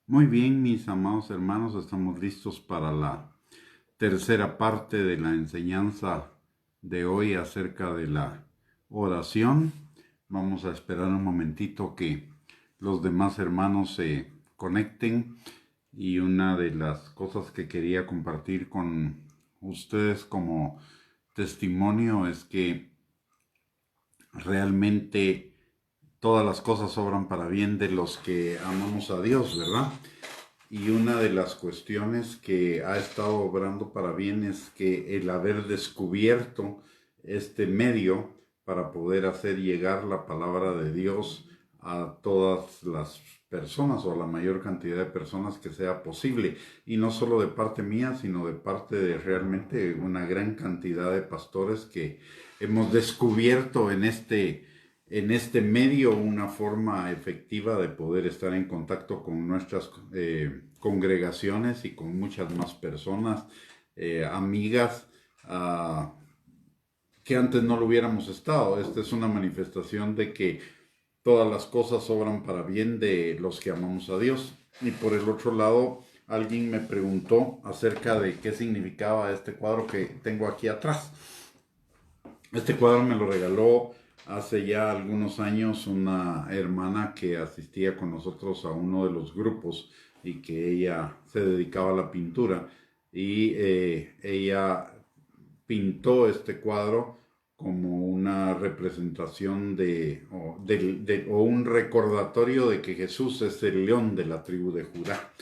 Muy bien, mis amados hermanos, estamos listos para la tercera parte de la enseñanza de hoy acerca de la oración. Vamos a esperar un momentito que los demás hermanos se conecten y una de las cosas que quería compartir con ustedes como testimonio es que realmente todas las cosas obran para bien de los que amamos a Dios, ¿verdad? Y una de las cuestiones que ha estado obrando para bien es que el haber descubierto este medio para poder hacer llegar la palabra de Dios a todas las personas o a la mayor cantidad de personas que sea posible. Y no solo de parte mía, sino de parte de realmente una gran cantidad de pastores que hemos descubierto en este medio una forma efectiva de poder estar en contacto con nuestras congregaciones y con muchas más personas, amigas, uh, que antes no lo hubiéramos estado. Esta es una manifestación de que todas las cosas obran para bien de los que amamos a Dios. Y por el otro lado, alguien me preguntó acerca de qué significaba este cuadro que tengo aquí atrás. Este cuadro me lo regaló hace ya algunos años una hermana que asistía con nosotros a uno de los grupos y que ella se dedicaba a la pintura y ella pintó este cuadro como una representación o un recordatorio de que Jesús es el león de la tribu de Judá.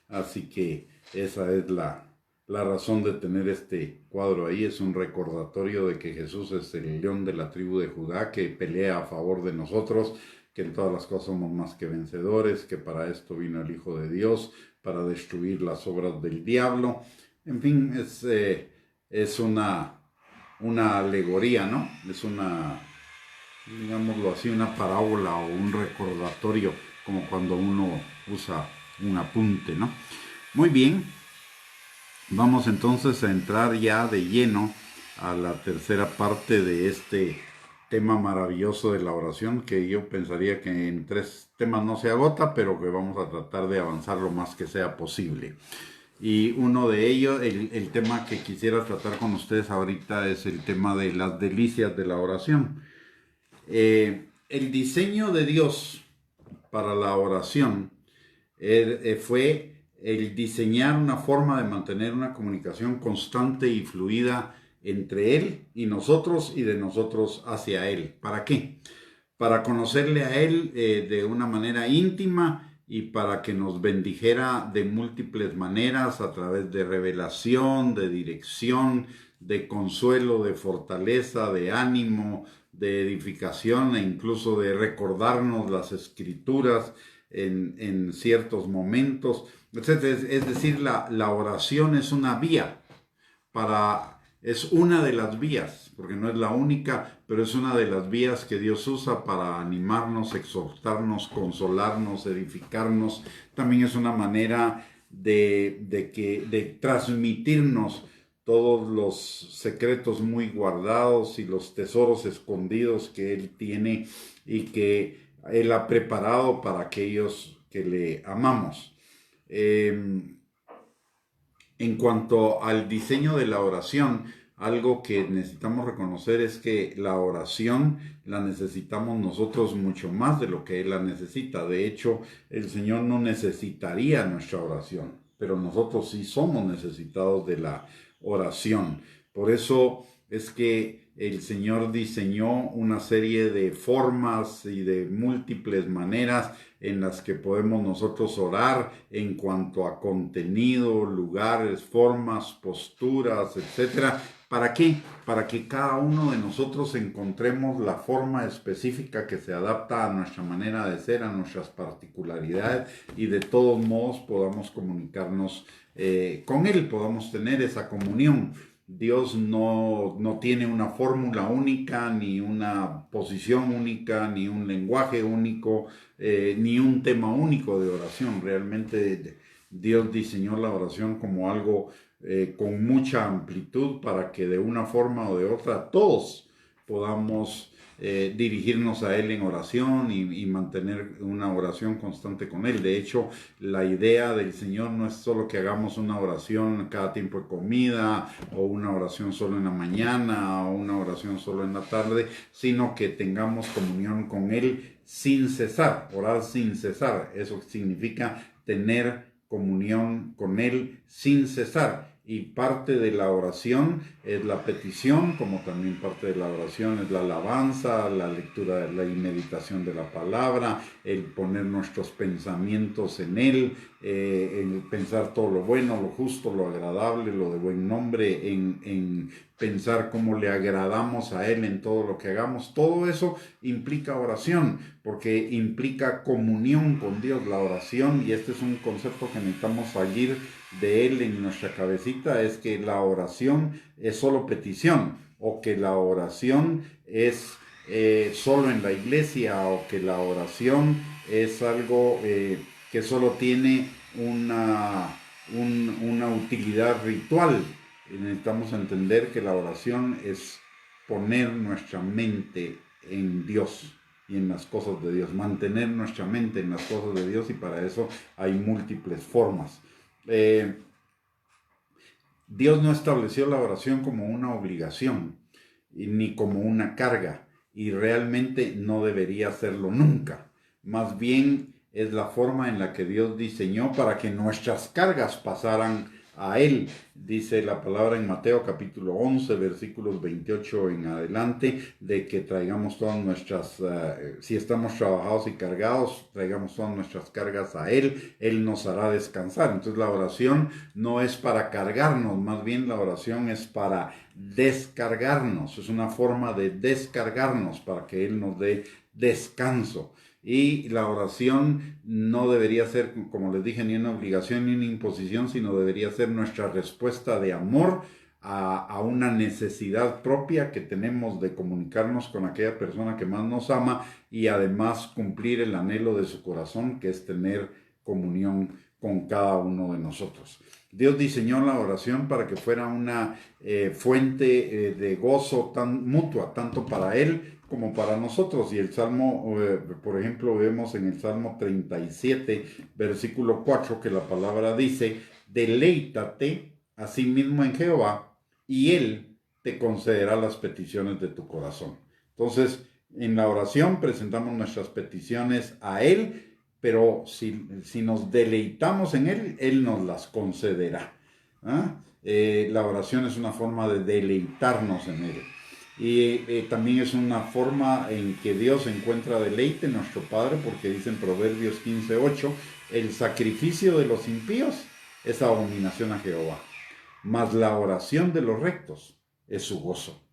Así que esa es la razón de tener este cuadro ahí. Es un recordatorio de que Jesús es el león de la tribu de Judá que pelea a favor de nosotros, que en todas las cosas somos más que vencedores, que para esto vino el Hijo de Dios, para destruir las obras del diablo. En fin, es una alegoría, ¿no? Es una, digámoslo así, una parábola o un recordatorio, como cuando uno usa un apunte, ¿no? Muy bien, vamos entonces a entrar ya de lleno a la tercera parte de este tema maravilloso de la oración, que yo pensaría que en tres temas no se agota, pero que vamos a tratar de avanzar lo más que sea posible. Y uno de ellos, el tema que quisiera tratar con ustedes ahorita es el tema de las delicias de la oración. El diseño de Dios para la oración fue el diseñar una forma de mantener una comunicación constante y fluida entre Él y nosotros y de nosotros hacia Él. ¿Para qué? Para conocerle a Él de una manera íntima y para que nos bendijera de múltiples maneras a través de revelación, de dirección, de consuelo, de fortaleza, de ánimo, de edificación e incluso de recordarnos las escrituras en ciertos momentos, etc. Es decir, la oración es una vía es una de las vías, porque no es la única, pero es una de las vías que Dios usa para animarnos, exhortarnos, consolarnos, edificarnos. También es una manera de transmitirnos todos los secretos muy guardados y los tesoros escondidos que Él tiene y que Él ha preparado para aquellos que le amamos. En cuanto al diseño de la oración, algo que necesitamos reconocer es que la oración la necesitamos nosotros mucho más de lo que Él la necesita. De hecho, el Señor no necesitaría nuestra oración, pero nosotros sí somos necesitados de la oración. Por eso es que el Señor diseñó una serie de formas y de múltiples maneras en las que podemos nosotros orar en cuanto a contenido, lugares, formas, posturas, etcétera. ¿Para qué? Para que cada uno de nosotros encontremos la forma específica que se adapta a nuestra manera de ser, a nuestras particularidades y de todos modos podamos comunicarnos con Él, podamos tener esa comunión. Dios no tiene una fórmula única, ni una posición única, ni un lenguaje único, ni un tema único de oración. Realmente Dios diseñó la oración como algo con mucha amplitud para que de una forma o de otra todos podamos dirigirnos a Él en oración y mantener una oración constante con Él. De hecho, la idea del Señor no es solo que hagamos una oración cada tiempo de comida, o una oración solo en la mañana, o una oración solo en la tarde, sino que tengamos comunión con Él sin cesar, orar sin cesar. Eso significa tener comunión con Él sin cesar. Y parte de la oración es la petición, como también parte de la oración es la alabanza, la lectura y meditación de la palabra, el poner nuestros pensamientos en Él, el pensar todo lo bueno, lo justo, lo agradable, lo de buen nombre, en pensar cómo le agradamos a Él en todo lo que hagamos. Todo eso implica oración, porque implica comunión con Dios, la oración, y este es un concepto que necesitamos seguir de Él en nuestra cabecita, es que la oración es solo petición, o que la oración es solo en la iglesia, o que la oración es algo que solo tiene una utilidad ritual. Necesitamos entender que la oración es poner nuestra mente en Dios y en las cosas de Dios, mantener nuestra mente en las cosas de Dios, y para eso hay múltiples formas. Dios no estableció la oración como una obligación ni como una carga, y realmente no debería hacerlo nunca. Más bien es la forma en la que Dios diseñó para que nuestras cargas pasaran a Él. Dice la palabra en Mateo capítulo 11, versículos 28 en adelante, de que traigamos todas nuestras, si estamos trabajados y cargados, traigamos todas nuestras cargas a Él, Él nos hará descansar. Entonces la oración no es para cargarnos, más bien la oración es para descargarnos, es una forma de descargarnos para que Él nos dé descanso. Y la oración no debería ser, como les dije, ni una obligación ni una imposición, sino debería ser nuestra respuesta de amor a una necesidad propia que tenemos de comunicarnos con aquella persona que más nos ama, y además cumplir el anhelo de su corazón, que es tener comunión con cada uno de nosotros. Dios diseñó la oración para que fuera una fuente de gozo tan mutua, tanto para Él como para nosotros. Y el Salmo, por ejemplo, vemos en el Salmo 37, versículo 4, que la palabra dice: deleítate a sí mismo en Jehová, y Él te concederá las peticiones de tu corazón. Entonces, en la oración presentamos nuestras peticiones a Él, pero si nos deleitamos en Él, Él nos las concederá. La oración es una forma de deleitarnos en Él. Y también es una forma en que Dios encuentra deleite, nuestro Padre, porque dice en Proverbios 15:8, el sacrificio de los impíos es abominación a Jehová, mas la oración de los rectos es su gozo.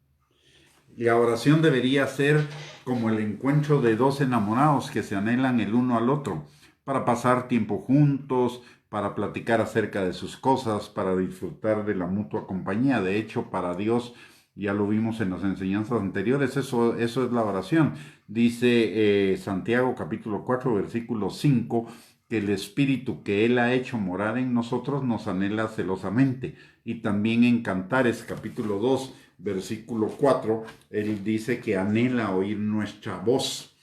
La oración debería ser como el encuentro de dos enamorados que se anhelan el uno al otro, para pasar tiempo juntos, para platicar acerca de sus cosas, para disfrutar de la mutua compañía. De hecho, para Dios, ya lo vimos en las enseñanzas anteriores, eso es la oración. Dice Santiago capítulo 4, versículo 5, que el Espíritu que Él ha hecho morar en nosotros nos anhela celosamente. Y también en Cantares capítulo 2, versículo 4, Él dice que anhela oír nuestra voz.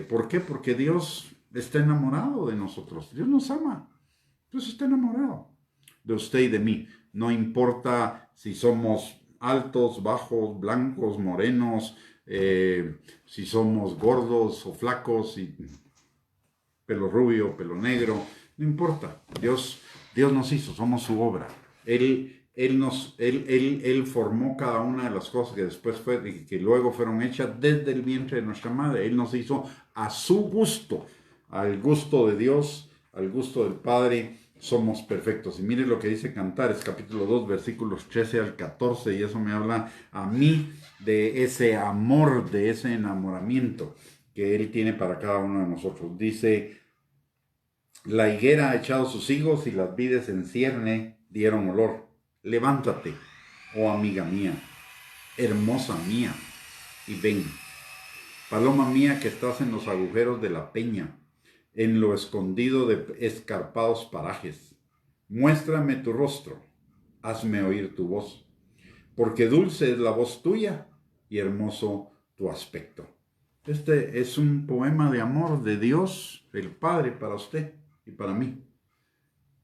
¿Por qué? Porque Dios está enamorado de nosotros. Dios nos ama. Dios está enamorado de usted y de mí. No importa si somos altos, bajos, blancos, morenos, si somos gordos o flacos, y pelo rubio, pelo negro, no importa. Dios nos hizo, somos su obra. Él formó cada una de las cosas que después que luego fueron hechas desde el vientre de nuestra madre. Él nos hizo a su gusto, al gusto de Dios, al gusto del Padre. Somos perfectos. Y mire lo que dice Cantares, capítulo 2, versículos 13 al 14, y eso me habla a mí de ese amor, de ese enamoramiento que Él tiene para cada uno de nosotros. Dice: la higuera ha echado sus higos y las vides en cierne dieron olor. Levántate, oh amiga mía, hermosa mía, y ven. Paloma mía que estás en los agujeros de la peña, en lo escondido de escarpados parajes. Muéstrame tu rostro, hazme oír tu voz, porque dulce es la voz tuya y hermoso tu aspecto. Este es un poema de amor de Dios, el Padre, para usted y para mí.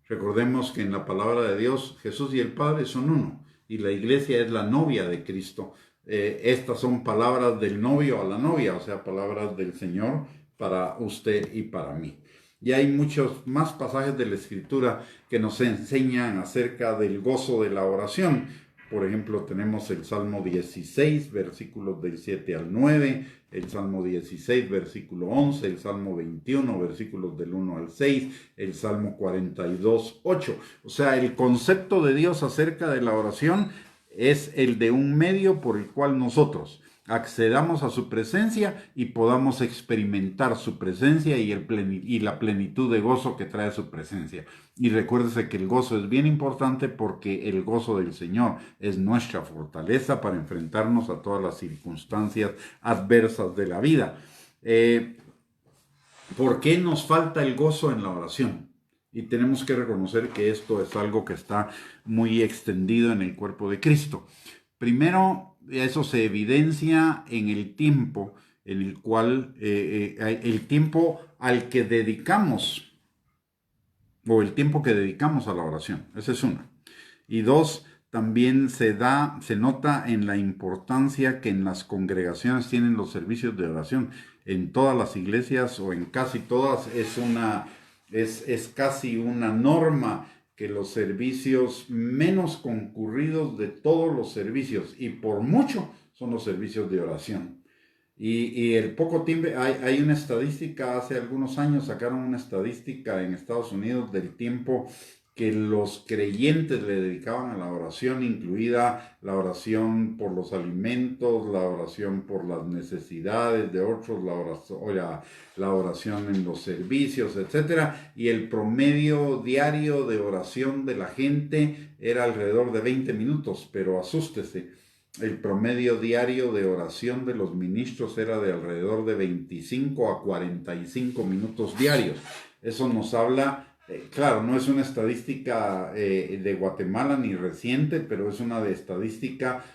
Recordemos que en la palabra de Dios Jesús y el Padre son uno y la iglesia es la novia de Cristo. Estas son palabras del novio a la novia, o sea, palabras del Señor para usted y para mí. Y hay muchos más pasajes de la Escritura que nos enseñan acerca del gozo de la oración. Por ejemplo, tenemos el Salmo 16, versículos del 7 al 9, el Salmo 16, versículo 11, el Salmo 21, versículos del 1 al 6, el Salmo 42, 8. O sea, el concepto de Dios acerca de la oración es el de un medio por el cual nosotros accedamos a su presencia y podamos experimentar su presencia y la plenitud de gozo que trae su presencia. Y recuérdese que el gozo es bien importante porque el gozo del Señor es nuestra fortaleza para enfrentarnos a todas las circunstancias adversas de la vida. ¿Por qué nos falta el gozo en la oración? Y tenemos que reconocer que esto es algo que está muy extendido en el cuerpo de Cristo. Primero, eso se evidencia en el tiempo en el cual, el tiempo al que dedicamos, o el tiempo que dedicamos a la oración. Esa es una. Y dos, también se nota en la importancia que en las congregaciones tienen los servicios de oración. En todas las iglesias o en casi todas es casi una norma que los servicios menos concurridos de todos los servicios, y por mucho, son los servicios de oración. Y el poco tiempo, hay una estadística, hace algunos años sacaron una estadística en Estados Unidos del tiempo que los creyentes le dedicaban a la oración, incluida la oración por los alimentos, la oración por las necesidades de otros, la oración en los servicios, etc. Y el promedio diario de oración de la gente era alrededor de 20 minutos, pero asústese. El promedio diario de oración de los ministros era de alrededor de 25 a 45 minutos diarios. Eso nos habla, claro, no es una estadística de Guatemala ni reciente, pero es una estadística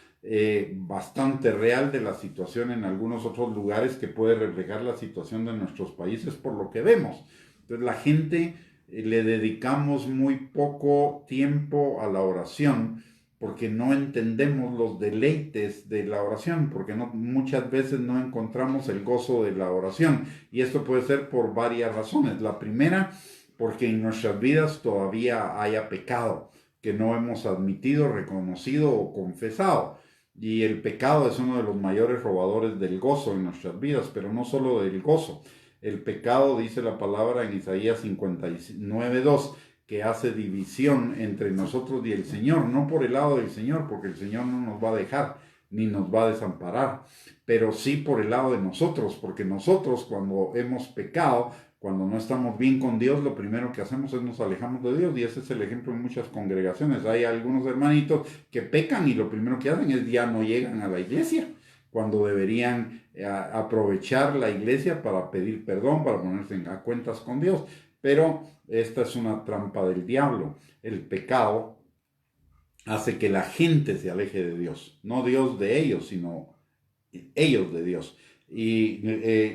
bastante real de la situación en algunos otros lugares que puede reflejar la situación de nuestros países por lo que vemos. Entonces la gente le dedicamos muy poco tiempo a la oración, porque no entendemos los deleites de la oración, porque muchas veces no encontramos el gozo de la oración. Y esto puede ser por varias razones. La primera, porque en nuestras vidas todavía haya pecado que no hemos admitido, reconocido o confesado. Y el pecado es uno de los mayores robadores del gozo en nuestras vidas, pero no solo del gozo. El pecado, dice la palabra en Isaías 59:2, que hace división entre nosotros y el Señor, no por el lado del Señor, porque el Señor no nos va a dejar ni nos va a desamparar, pero sí por el lado de nosotros, porque nosotros cuando hemos pecado, cuando no estamos bien con Dios, lo primero que hacemos es nos alejamos de Dios, y ese es el ejemplo en muchas congregaciones. Hay algunos hermanitos que pecan y lo primero que hacen es ya no llegan a la iglesia, cuando deberían aprovechar la iglesia para pedir perdón, para ponerse a cuentas con Dios. Pero esta es una trampa del diablo. El pecado hace que la gente se aleje de Dios. No Dios de ellos, sino ellos de Dios. Y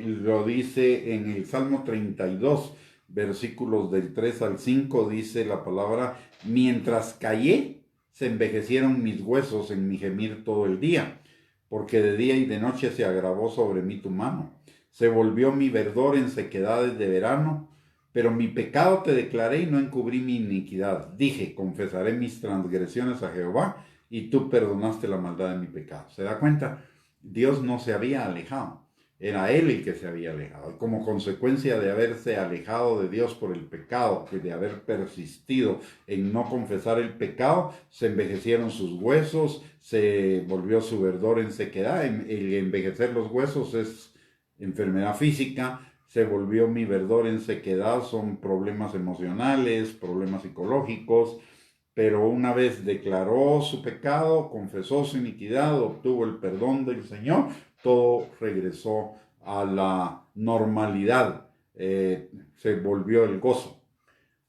lo dice en el Salmo 32, versículos del 3 al 5, dice la palabra: mientras callé, se envejecieron mis huesos en mi gemir todo el día, porque de día y de noche se agravó sobre mí tu mano. Se volvió mi verdor en sequedades de verano, pero mi pecado te declaré y no encubrí mi iniquidad. Dije, confesaré mis transgresiones a Jehová, y tú perdonaste la maldad de mi pecado. ¿Se da cuenta? Dios no se había alejado. Era Él el que se había alejado. Y como consecuencia de haberse alejado de Dios por el pecado, de haber persistido en no confesar el pecado, se envejecieron sus huesos, se volvió su verdor en sequedad. El envejecer los huesos es enfermedad física. Se volvió mi verdor en sequedad, son problemas emocionales, problemas psicológicos. Pero una vez declaró su pecado, confesó su iniquidad, obtuvo el perdón del Señor, todo regresó a la normalidad, se volvió el gozo.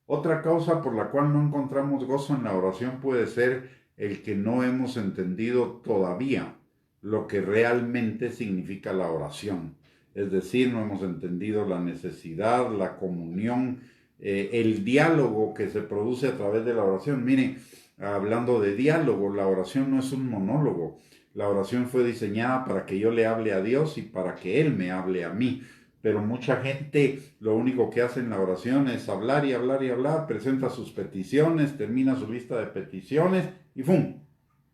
Otra causa por la cual no encontramos gozo en la oración puede ser el que no hemos entendido todavía lo que realmente significa la oración. Es decir, no hemos entendido la necesidad, la comunión, el diálogo que se produce a través de la oración. Miren, hablando de diálogo, la oración no es un monólogo. La oración fue diseñada para que yo le hable a Dios y para que Él me hable a mí. Pero mucha gente lo único que hace en la oración es hablar y hablar y hablar, presenta sus peticiones, termina su lista de peticiones y ¡fum!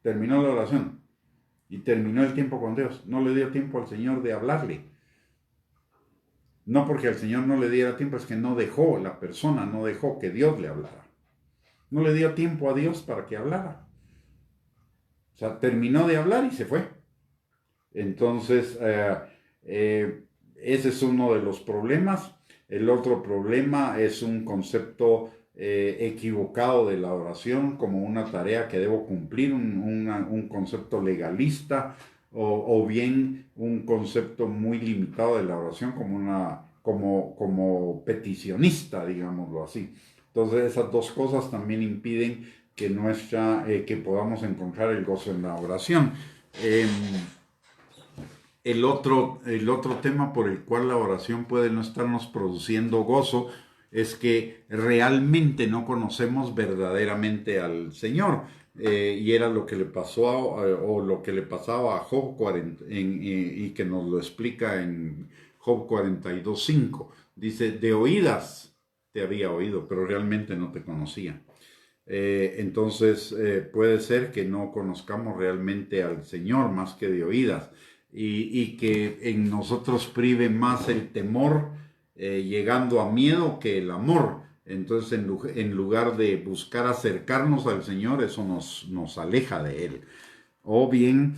Terminó la oración. Y terminó el tiempo con Dios. No le dio tiempo al Señor de hablarle. No porque al Señor no le diera tiempo, es que no dejó, la persona no dejó que Dios le hablara. No le dio tiempo a Dios para que hablara. O sea, terminó de hablar y se fue. Entonces, ese es uno de los problemas. El otro problema es un concepto equivocado de la oración como una tarea que debo cumplir, un concepto legalista o bien un concepto muy limitado de la oración como peticionista, digámoslo así. Entonces esas dos cosas también impiden que podamos encontrar el gozo en la oración. El otro tema por el cual la oración puede no estarnos produciendo gozo es que realmente no conocemos verdaderamente al Señor. Y era lo que le pasó o lo que le pasaba a Job 40, y que nos lo explica en Job 42:5. Dice, de oídas te había oído, pero realmente no te conocía. Entonces puede ser que no conozcamos realmente al Señor más que de oídas y que en nosotros prive más el temor llegando a miedo que el amor. Entonces en lugar de buscar acercarnos al Señor, eso nos aleja de Él. O bien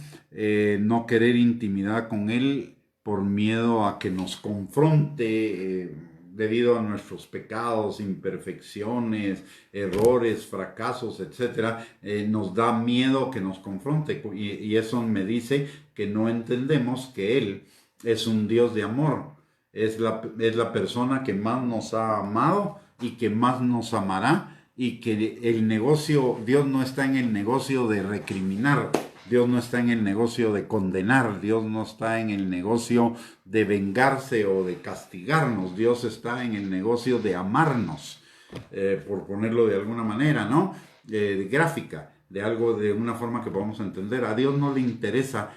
no querer intimidad con Él por miedo a que nos confronte debido a nuestros pecados, imperfecciones, errores, fracasos, etcétera, nos da miedo que nos confronte. Y eso me dice que no entendemos que Él es un Dios de amor. Es la persona que más nos ha amado y que más nos amará. Y que Dios no está en el negocio de recriminar, Dios no está en el negocio de condenar, Dios no está en el negocio de vengarse o de castigarnos, Dios está en el negocio de amarnos, por ponerlo de alguna manera, ¿no? Gráfica, de una forma que podamos entender. A Dios no le interesa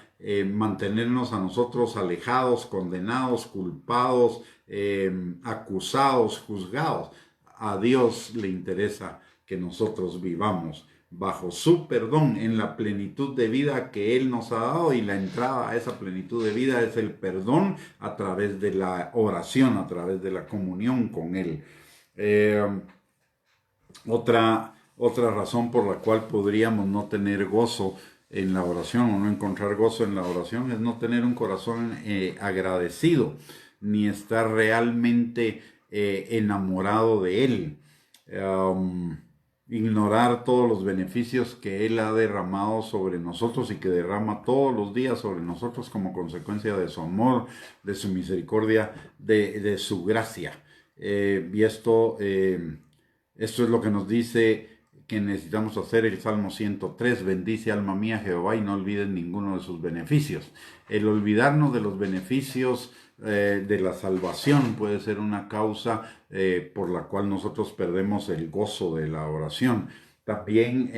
mantenernos a nosotros alejados, condenados, culpados, acusados, juzgados. A Dios le interesa que nosotros vivamos bajo su perdón en la plenitud de vida que Él nos ha dado, y la entrada a esa plenitud de vida es el perdón a través de la oración, a través de la comunión con Él. Otra razón por la cual podríamos no tener gozo en la oración o no encontrar gozo en la oración es no tener un corazón agradecido, ni estar realmente enamorado de Él. Ignorar todos los beneficios que Él ha derramado sobre nosotros y que derrama todos los días sobre nosotros como consecuencia de su amor, de su misericordia, de su gracia. Y esto es lo que nos dice que necesitamos hacer el Salmo 103, bendice alma mía Jehová y no olvides ninguno de sus beneficios. El olvidarnos de los beneficios de la salvación puede ser una causa por la cual nosotros perdemos el gozo de la oración. También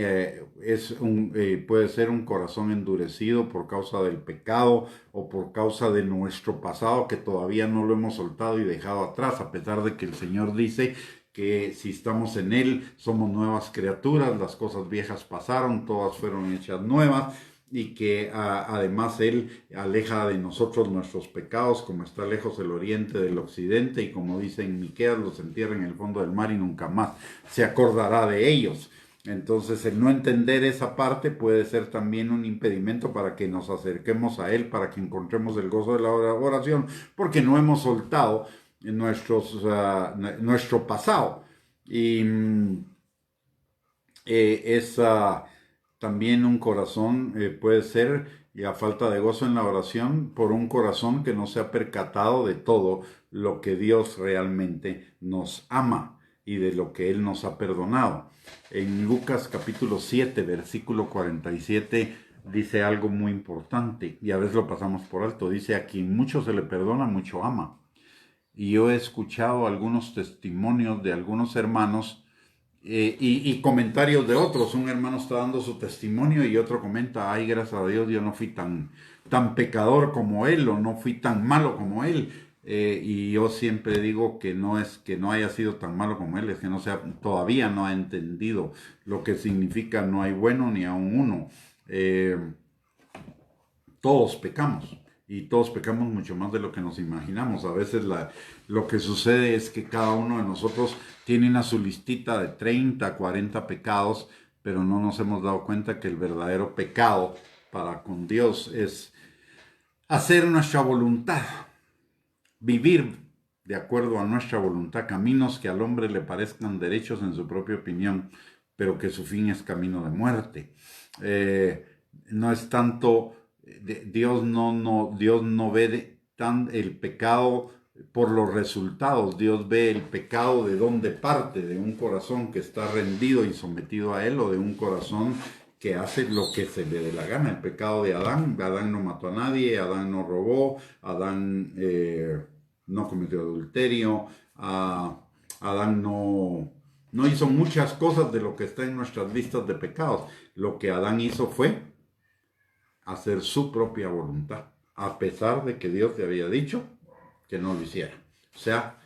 puede ser un corazón endurecido por causa del pecado o por causa de nuestro pasado que todavía no lo hemos soltado y dejado atrás, a pesar de que el Señor dice que si estamos en Él somos nuevas criaturas, las cosas viejas pasaron, todas fueron hechas nuevas, y que además Él aleja de nosotros nuestros pecados, como está lejos el oriente del occidente, y como dice en Miqueas, los entierra en el fondo del mar y nunca más se acordará de ellos. Entonces el no entender esa parte puede ser también un impedimento para que nos acerquemos a Él, para que encontremos el gozo de la oración, porque no hemos soltado nuestro pasado. Y también un corazón puede ser, y a falta de gozo en la oración, por un corazón que no se ha percatado de todo lo que Dios realmente nos ama y de lo que Él nos ha perdonado. En Lucas capítulo 7, versículo 47, dice algo muy importante y a veces lo pasamos por alto. Dice, a quien mucho se le perdona, mucho ama. Y yo he escuchado algunos testimonios de algunos hermanos y comentarios de otros. Un hermano está dando su testimonio y otro comenta, ay, gracias a Dios, yo no fui tan pecador como él o no fui tan malo como él. Y yo siempre digo que no es que no haya sido tan malo como él, es que todavía no ha entendido lo que significa no hay bueno ni aun uno. Eh, todos pecamos y todos pecamos mucho más de lo que nos imaginamos. A veces lo que sucede es que cada uno de nosotros tiene una su listita de 30, 40 pecados, pero no nos hemos dado cuenta que el verdadero pecado para con Dios es hacer nuestra voluntad, vivir de acuerdo a nuestra voluntad, caminos que al hombre le parezcan derechos en su propia opinión, pero que su fin es camino de muerte. No es tanto, Dios no ve el pecado por los resultados. Dios ve el pecado de dónde parte, de un corazón que está rendido y sometido a Él, o de un corazón que hace lo que se le dé la gana. El pecado de Adán no mató a nadie, Adán no robó, Adán no cometió adulterio, Adán no hizo muchas cosas de lo que está en nuestras listas de pecados. Lo que Adán hizo fue hacer su propia voluntad, a pesar de que Dios le había dicho que no lo hiciera. O sea,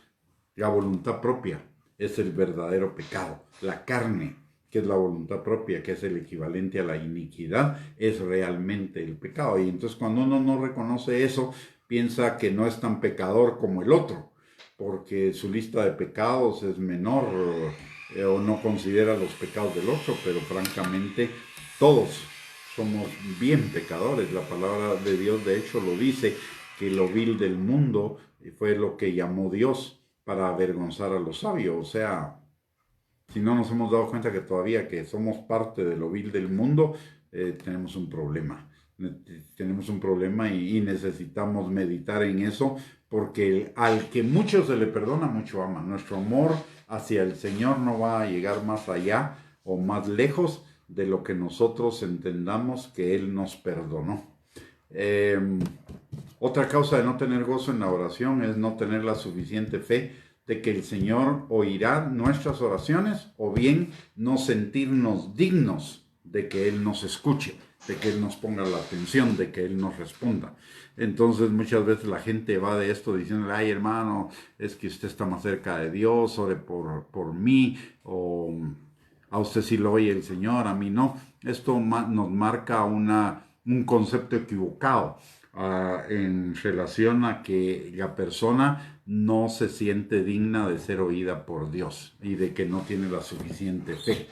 la voluntad propia es el verdadero pecado. La carne, que es la voluntad propia, que es el equivalente a la iniquidad, es realmente el pecado. Y entonces cuando uno no reconoce eso, piensa que no es tan pecador como el otro, porque su lista de pecados es menor o no considera los pecados del otro, pero francamente todos somos bien pecadores. La palabra de Dios de hecho lo dice, que lo vil del mundo fue lo que llamó Dios para avergonzar a los sabios. O sea, si no nos hemos dado cuenta que todavía que somos parte de lo vil del mundo, tenemos un problema. Tenemos un problema y necesitamos meditar en eso, porque al que mucho se le perdona, mucho ama. Nuestro amor hacia el Señor no va a llegar más allá o más lejos de lo que nosotros entendamos que Él nos perdonó. Otra causa de no tener gozo en la oración es no tener la suficiente fe de que el Señor oirá nuestras oraciones, o bien no sentirnos dignos de que Él nos escuche, de que Él nos ponga la atención, de que Él nos responda. Entonces muchas veces la gente va de esto diciendo, ay hermano, es que usted está más cerca de Dios, ore por mí, o a usted sí lo oye el Señor, a mí no. Esto nos marca un concepto equivocado en relación a que la persona no se siente digna de ser oída por Dios y de que no tiene la suficiente fe.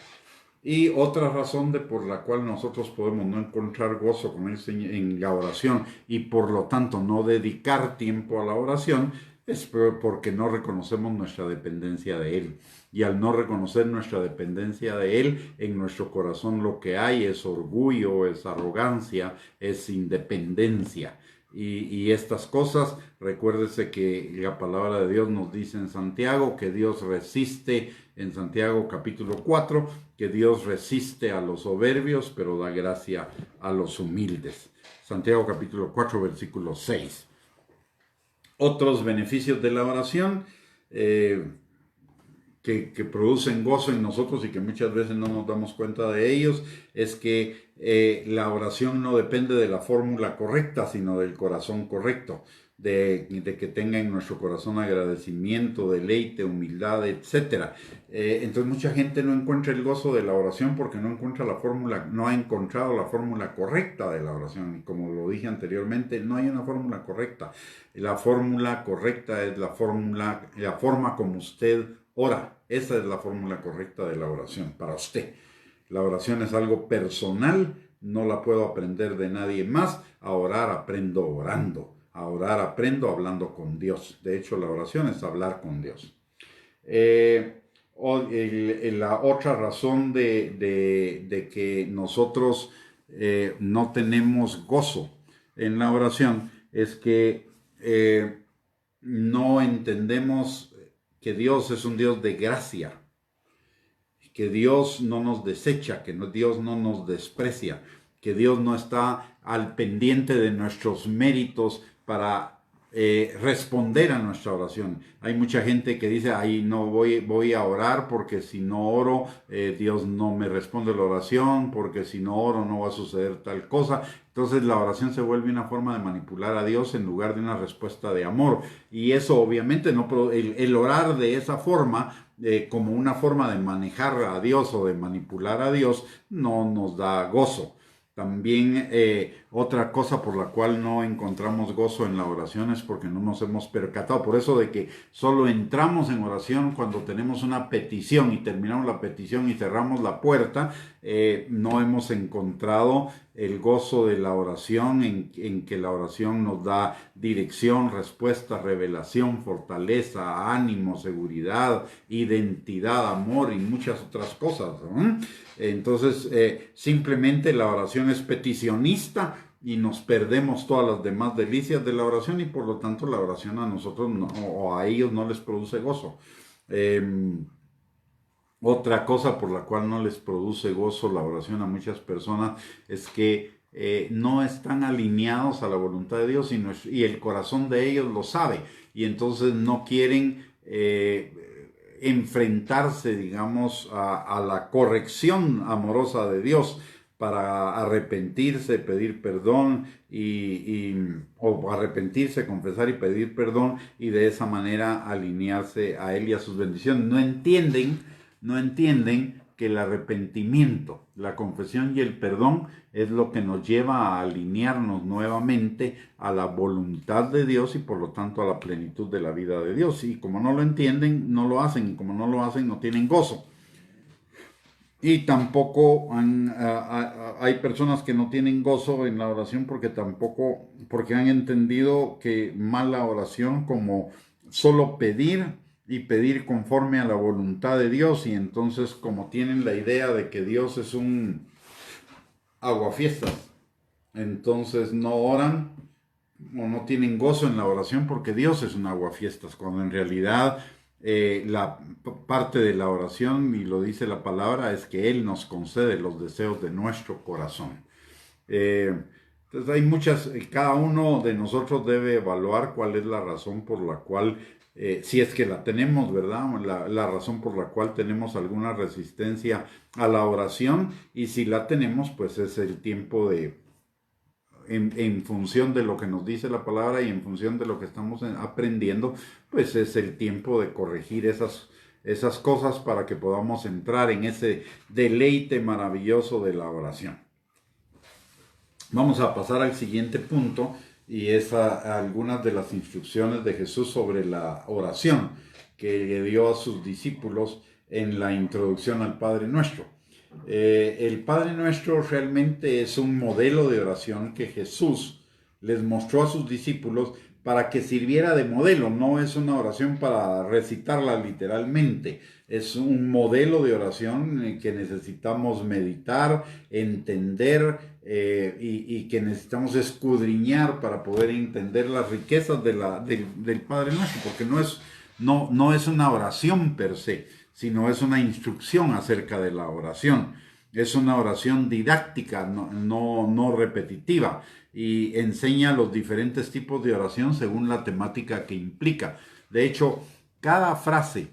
Y otra razón por la cual nosotros podemos no encontrar gozo con en la oración y por lo tanto no dedicar tiempo a la oración es porque no reconocemos nuestra dependencia de Él. Y al no reconocer nuestra dependencia de Él, en nuestro corazón lo que hay es orgullo, es arrogancia, es independencia. Y estas cosas, recuérdese que la palabra de Dios nos dice en Santiago que Dios resiste, en Santiago capítulo 4, que Dios resiste a los soberbios, pero da gracia a los humildes. Santiago capítulo 4, versículo 6. Otros beneficios de la oración que producen gozo en nosotros y que muchas veces no nos damos cuenta de ellos, es que la oración no depende de la fórmula correcta, sino del corazón correcto, de que tenga en nuestro corazón agradecimiento, deleite, humildad, etc. Entonces mucha gente no encuentra el gozo de la oración porque no ha encontrado la fórmula correcta de la oración. Y como lo dije anteriormente, no hay una fórmula correcta. La fórmula correcta es la forma como usted ora. Esa es la fórmula correcta de la oración para usted. La oración es algo personal, no la puedo aprender de nadie más. A orar aprendo orando, a orar aprendo hablando con Dios. De hecho, la oración es hablar con Dios. La otra razón de que nosotros no tenemos gozo en la oración es que no entendemos que Dios es un Dios de gracia, que Dios no nos desecha, que Dios no nos desprecia, que Dios no está al pendiente de nuestros méritos para responder a nuestra oración. Hay mucha gente que dice, ahí no voy a orar porque si no oro, Dios no me responde la oración, porque si no oro no va a suceder tal cosa. Entonces la oración se vuelve una forma de manipular a Dios en lugar de una respuesta de amor. Y eso obviamente el orar de esa forma, como una forma de manejar a Dios o de manipular a Dios, no nos da gozo. También otra cosa por la cual no encontramos gozo en la oración es porque no nos hemos percatado. Por eso de que solo entramos en oración cuando tenemos una petición y terminamos la petición y cerramos la puerta, no hemos encontrado el gozo de la oración en que la oración nos da dirección, respuesta, revelación, fortaleza, ánimo, seguridad, identidad, amor y muchas otras cosas, ¿no? Entonces, simplemente la oración es peticionista y nos perdemos todas las demás delicias de la oración y por lo tanto la oración a nosotros o a ellos no les produce gozo. Otra cosa por la cual no les produce gozo la oración a muchas personas es que no están alineados a la voluntad de Dios y el corazón de ellos lo sabe y entonces no quieren enfrentarse, digamos, a la corrección amorosa de Dios para arrepentirse, pedir perdón o arrepentirse, confesar y pedir perdón y de esa manera alinearse a Él y a sus bendiciones. No entienden que el arrepentimiento, la confesión y el perdón es lo que nos lleva a alinearnos nuevamente a la voluntad de Dios y por lo tanto a la plenitud de la vida de Dios. Y como no lo entienden, no lo hacen. Y como no lo hacen, no tienen gozo. Y tampoco hay personas que no tienen gozo en la oración porque han entendido que mala oración como solo pedir y pedir conforme a la voluntad de Dios y entonces como tienen la idea de que Dios es un aguafiestas, entonces no oran o no tienen gozo en la oración porque Dios es un aguafiestas, cuando en realidad la parte de la oración, y lo dice la palabra, es que Él nos concede los deseos de nuestro corazón. Entonces hay cada uno de nosotros debe evaluar cuál es la razón por la cual, si es que la tenemos, ¿verdad? La razón por la cual tenemos alguna resistencia a la oración y si la tenemos, pues es el tiempo en función de lo que nos dice la palabra y en función de lo que estamos aprendiendo, pues es el tiempo de corregir esas cosas para que podamos entrar en ese deleite maravilloso de la oración. Vamos a pasar al siguiente punto y es a algunas de las instrucciones de Jesús sobre la oración que le dio a sus discípulos en la introducción al Padre Nuestro. El Padre Nuestro realmente es un modelo de oración que Jesús les mostró a sus discípulos para que sirviera de modelo. No es una oración para recitarla literalmente, es un modelo de oración que necesitamos meditar, entender y que necesitamos escudriñar para poder entender las riquezas del Padre Nuestro, porque no es una oración per se, sino es una instrucción acerca de la oración. Es una oración didáctica, no repetitiva, y enseña los diferentes tipos de oración según la temática que implica. De hecho, cada frase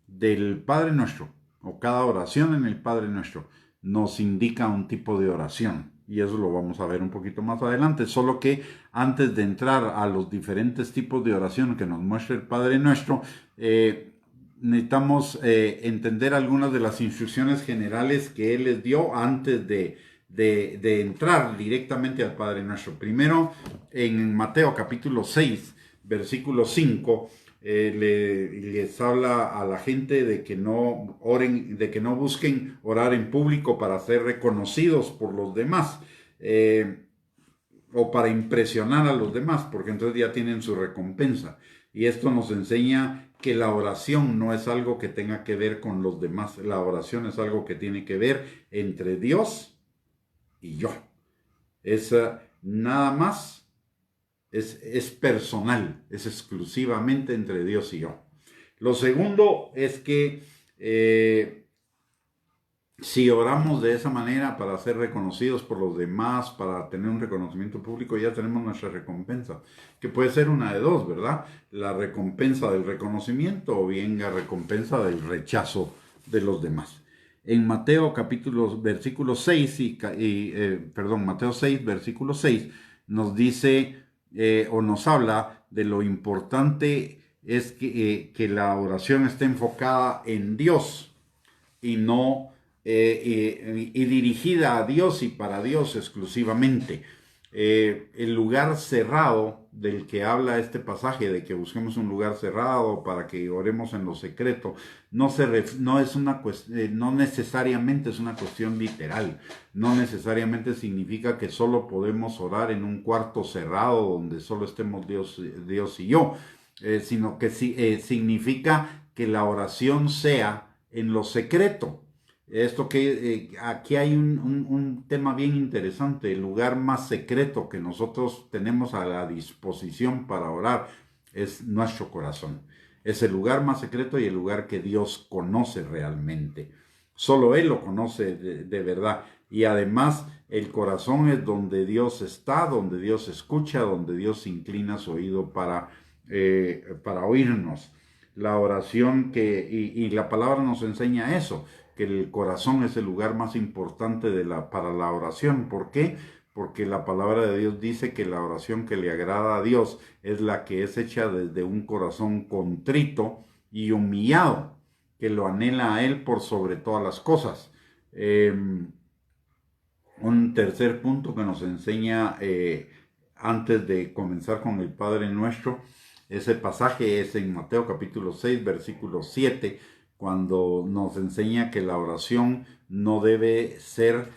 del Padre Nuestro, o cada oración en el Padre Nuestro, nos indica un tipo de oración. Y eso lo vamos a ver un poquito más adelante. Solo que antes de entrar a los diferentes tipos de oración que nos muestra el Padre Nuestro, necesitamos entender algunas de las instrucciones generales que Él les dio antes de entrar directamente al Padre Nuestro. Primero, en Mateo capítulo 6, versículo 5, les habla a la gente de que no oren, de que no busquen orar en público para ser reconocidos por los demás. O para impresionar a los demás, porque entonces ya tienen su recompensa. Y esto nos enseña que la oración no es algo que tenga que ver con los demás. La oración es algo que tiene que ver entre Dios y yo. Es nada más, es personal, es exclusivamente entre Dios y yo. Lo segundo es que si oramos de esa manera para ser reconocidos por los demás, para tener un reconocimiento público, ya tenemos nuestra recompensa, que puede ser una de dos, ¿verdad? La recompensa del reconocimiento o bien la recompensa del rechazo de los demás. En Mateo versículo 6, Mateo 6, versículo 6, nos dice o nos habla de lo importante es que la oración esté enfocada en Dios y no y dirigida a Dios y para Dios exclusivamente. El lugar cerrado del que habla este pasaje, de que busquemos un lugar cerrado para que oremos en lo secreto, no necesariamente es una cuestión literal, no necesariamente significa que solo podemos orar en un cuarto cerrado donde solo estemos Dios y yo, sino que significa que la oración sea en lo secreto. Esto que aquí hay un tema bien interesante. El lugar más secreto que nosotros tenemos a la disposición para orar es nuestro corazón. Es el lugar más secreto y el lugar que Dios conoce realmente. Solo Él lo conoce de verdad. Y además el corazón es donde Dios está, donde Dios escucha, donde Dios inclina su oído para oírnos. La oración y la palabra nos enseña eso, que el corazón es el lugar más importante para la oración. ¿Por qué? Porque la palabra de Dios dice que la oración que le agrada a Dios es la que es hecha desde un corazón contrito y humillado, que lo anhela a Él por sobre todas las cosas. Un tercer punto que nos enseña antes de comenzar con el Padre Nuestro, ese pasaje es en Mateo capítulo 6, versículo 7, cuando nos enseña que la oración no debe ser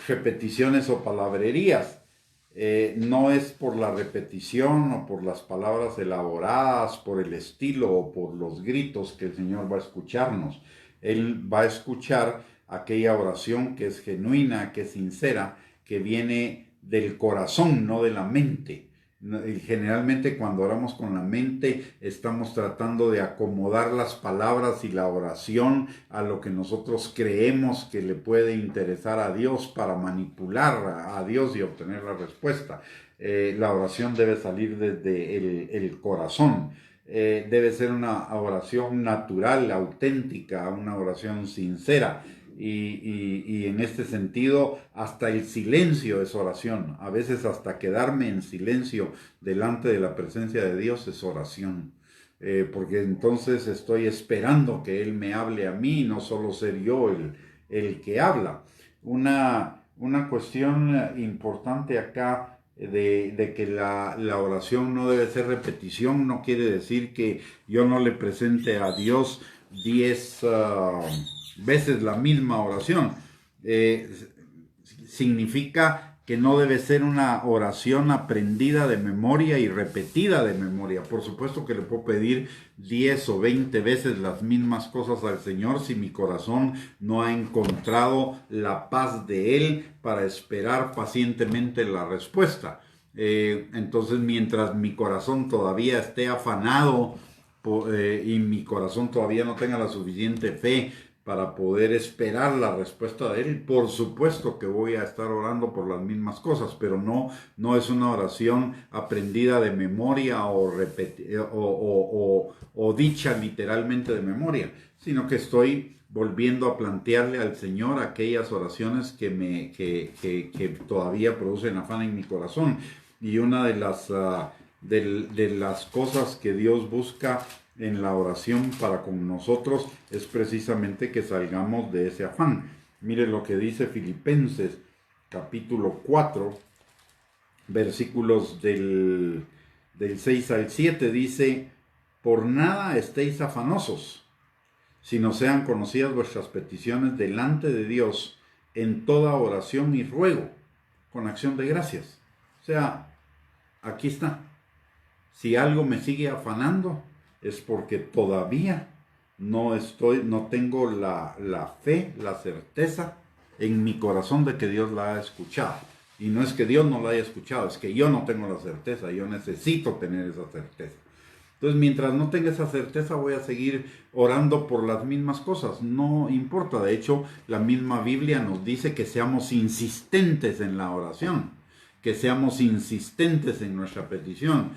repeticiones o palabrerías. No es por la repetición o por las palabras elaboradas, por el estilo o por los gritos que el Señor va a escucharnos. Él va a escuchar aquella oración que es genuina, que es sincera, que viene del corazón, no de la mente. Y generalmente cuando oramos con la mente estamos tratando de acomodar las palabras y la oración a lo que nosotros creemos que le puede interesar a Dios para manipular a Dios y obtener la respuesta. La oración debe salir desde el corazón. Debe ser una oración natural, auténtica, una oración sincera. Y en este sentido, hasta el silencio es oración. A veces hasta quedarme en silencio delante de la presencia de Dios es oración. Porque entonces estoy esperando que Él me hable a mí, no solo ser yo el que habla. Una cuestión importante acá de que la oración no debe ser repetición, no quiere decir que yo no le presente a Dios 10 veces la misma oración. Significa que no debe ser una oración aprendida de memoria y repetida de memoria. Por supuesto que le puedo pedir 10 o 20 veces las mismas cosas al Señor si mi corazón no ha encontrado la paz de Él para esperar pacientemente la respuesta. Entonces, mientras mi corazón todavía esté afanado y mi corazón todavía no tenga la suficiente fe para poder esperar la respuesta de Él, por supuesto que voy a estar orando por las mismas cosas, pero no es una oración aprendida de memoria o dicha literalmente de memoria, sino que estoy volviendo a plantearle al Señor aquellas oraciones que todavía producen afán en mi corazón. Y una de las cosas que Dios busca en la oración para con nosotros es precisamente que salgamos de ese afán. Mire lo que dice Filipenses capítulo 4, versículos del 6 al 7, dice: por nada estéis afanosos, sino sean conocidas vuestras peticiones delante de Dios en toda oración y ruego, con acción de gracias. O sea, aquí está. Si algo me sigue afanando, es porque todavía no tengo la fe, la certeza en mi corazón de que Dios la ha escuchado. Y no es que Dios no la haya escuchado, es que yo no tengo la certeza, yo necesito tener esa certeza. Entonces, mientras no tenga esa certeza, voy a seguir orando por las mismas cosas. No importa. De hecho, la misma Biblia nos dice que seamos insistentes en la oración, que seamos insistentes en nuestra petición.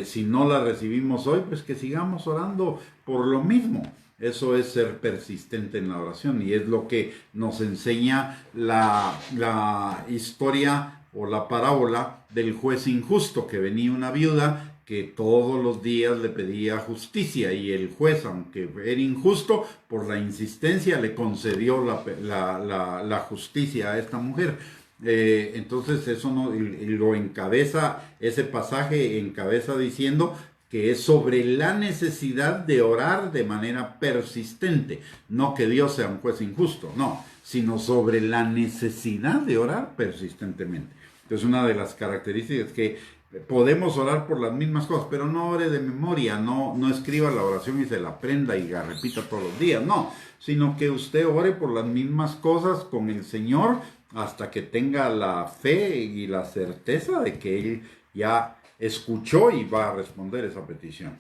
Si no la recibimos hoy, pues que sigamos orando por lo mismo. Eso es ser persistente en la oración, y es lo que nos enseña la historia o la parábola del juez injusto, que venía una viuda que todos los días le pedía justicia, y el juez, aunque era injusto, por la insistencia le concedió la justicia a esta mujer. Entonces eso lo encabeza, ese pasaje encabeza diciendo que es sobre la necesidad de orar de manera persistente, no que Dios sea un juez injusto, no, sino sobre la necesidad de orar persistentemente. Entonces, una de las características es que podemos orar por las mismas cosas, pero no ore de memoria, no escriba la oración y se la aprenda y la repita todos los días, no, sino que usted ore por las mismas cosas con el Señor hasta que tenga la fe y la certeza de que Él ya escuchó y va a responder esa petición.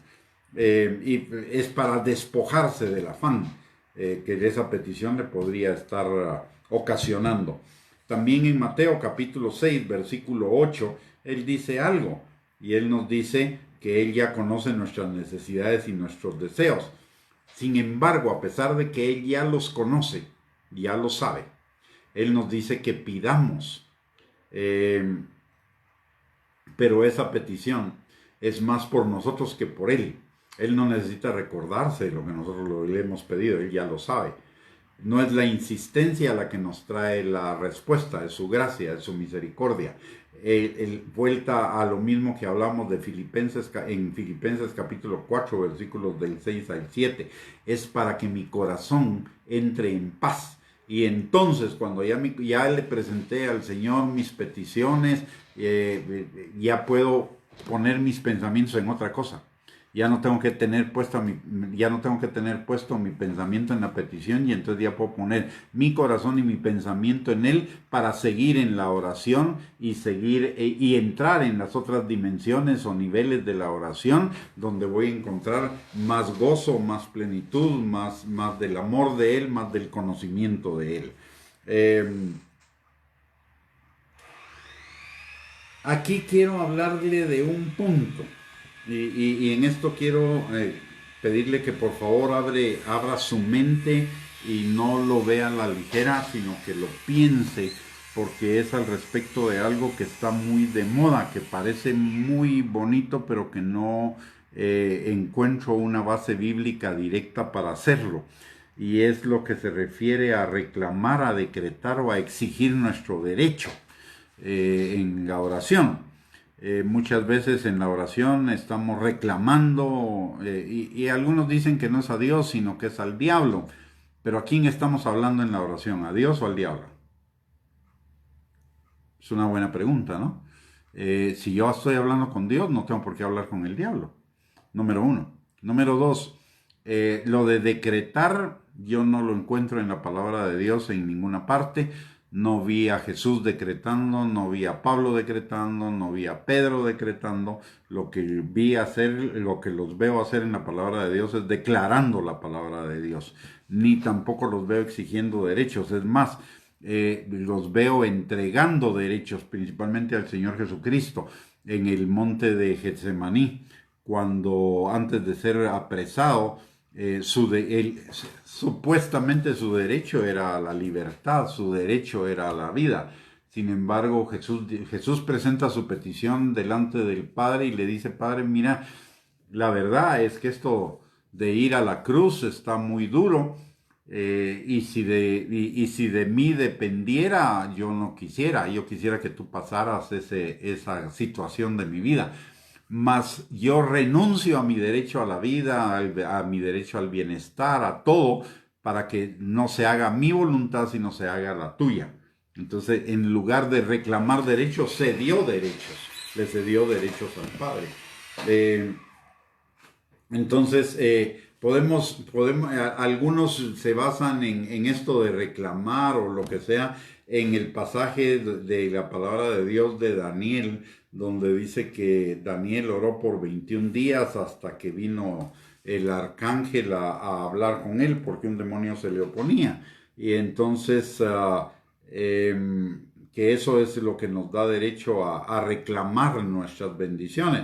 Y es para despojarse del afán que esa petición le podría estar ocasionando. También en Mateo capítulo 6, versículo 8, Él dice algo, y Él nos dice que Él ya conoce nuestras necesidades y nuestros deseos. Sin embargo, a pesar de que Él ya los conoce, ya lo sabe, Él nos dice que pidamos. Pero esa petición es más por nosotros que por Él. Él no necesita recordarse de lo que nosotros le hemos pedido, Él ya lo sabe. No es la insistencia la que nos trae la respuesta, es su gracia, es su misericordia. Vuelta a lo mismo que hablamos de en Filipenses capítulo 4, versículos del 6 al 7. Es para que mi corazón entre en paz. Y entonces, cuando ya le presenté al Señor mis peticiones, ya puedo poner mis pensamientos en otra cosa. Ya no tengo que tener puesto mi pensamiento en la petición, y entonces ya puedo poner mi corazón y mi pensamiento en Él para seguir en la oración y y entrar en las otras dimensiones o niveles de la oración, donde voy a encontrar más gozo, más plenitud, más del amor de Él, más del conocimiento de Él. Aquí quiero hablarle de un punto. Y en esto quiero pedirle que por favor abra su mente y no lo vea a la ligera, sino que lo piense, porque es al respecto de algo que está muy de moda, que parece muy bonito, pero que no encuentro una base bíblica directa para hacerlo. Y es lo que se refiere a reclamar, a decretar o a exigir nuestro derecho en la oración. Muchas veces en la oración estamos reclamando, y algunos dicen que no es a Dios, sino que es al diablo. Pero ¿a quién estamos hablando en la oración? ¿A Dios o al diablo? Es una buena pregunta, ¿no? Si yo estoy hablando con Dios, no tengo por qué hablar con el diablo. Número uno. Número dos, lo de decretar, yo no lo encuentro en la palabra de Dios en ninguna parte. No vi a Jesús decretando, no vi a Pablo decretando, no vi a Pedro decretando. Lo que lo que los veo hacer en la palabra de Dios es declarando la palabra de Dios. Ni tampoco los veo exigiendo derechos. Es más, los veo entregando derechos, principalmente al Señor Jesucristo, en el monte de Getsemaní, cuando antes de ser apresado, supuestamente su derecho era a la libertad, su derecho era a la vida. Sin embargo, Jesús presenta su petición delante del Padre y le dice: Padre, mira, la verdad es que esto de ir a la cruz está muy duro, y si de mí dependiera, yo quisiera que tú pasaras esa situación de mi vida. Mas yo renuncio a mi derecho a la vida, a mi derecho al bienestar, a todo, para que no se haga mi voluntad, sino se haga la tuya. Entonces, en lugar de reclamar derechos, le cedió derechos al Padre. Entonces, algunos se basan en esto de reclamar o lo que sea, en el pasaje de la palabra de Dios de Daniel, donde dice que Daniel oró por 21 días hasta que vino el arcángel a hablar con él porque un demonio se le oponía. Y entonces, que eso es lo que nos da derecho a reclamar nuestras bendiciones.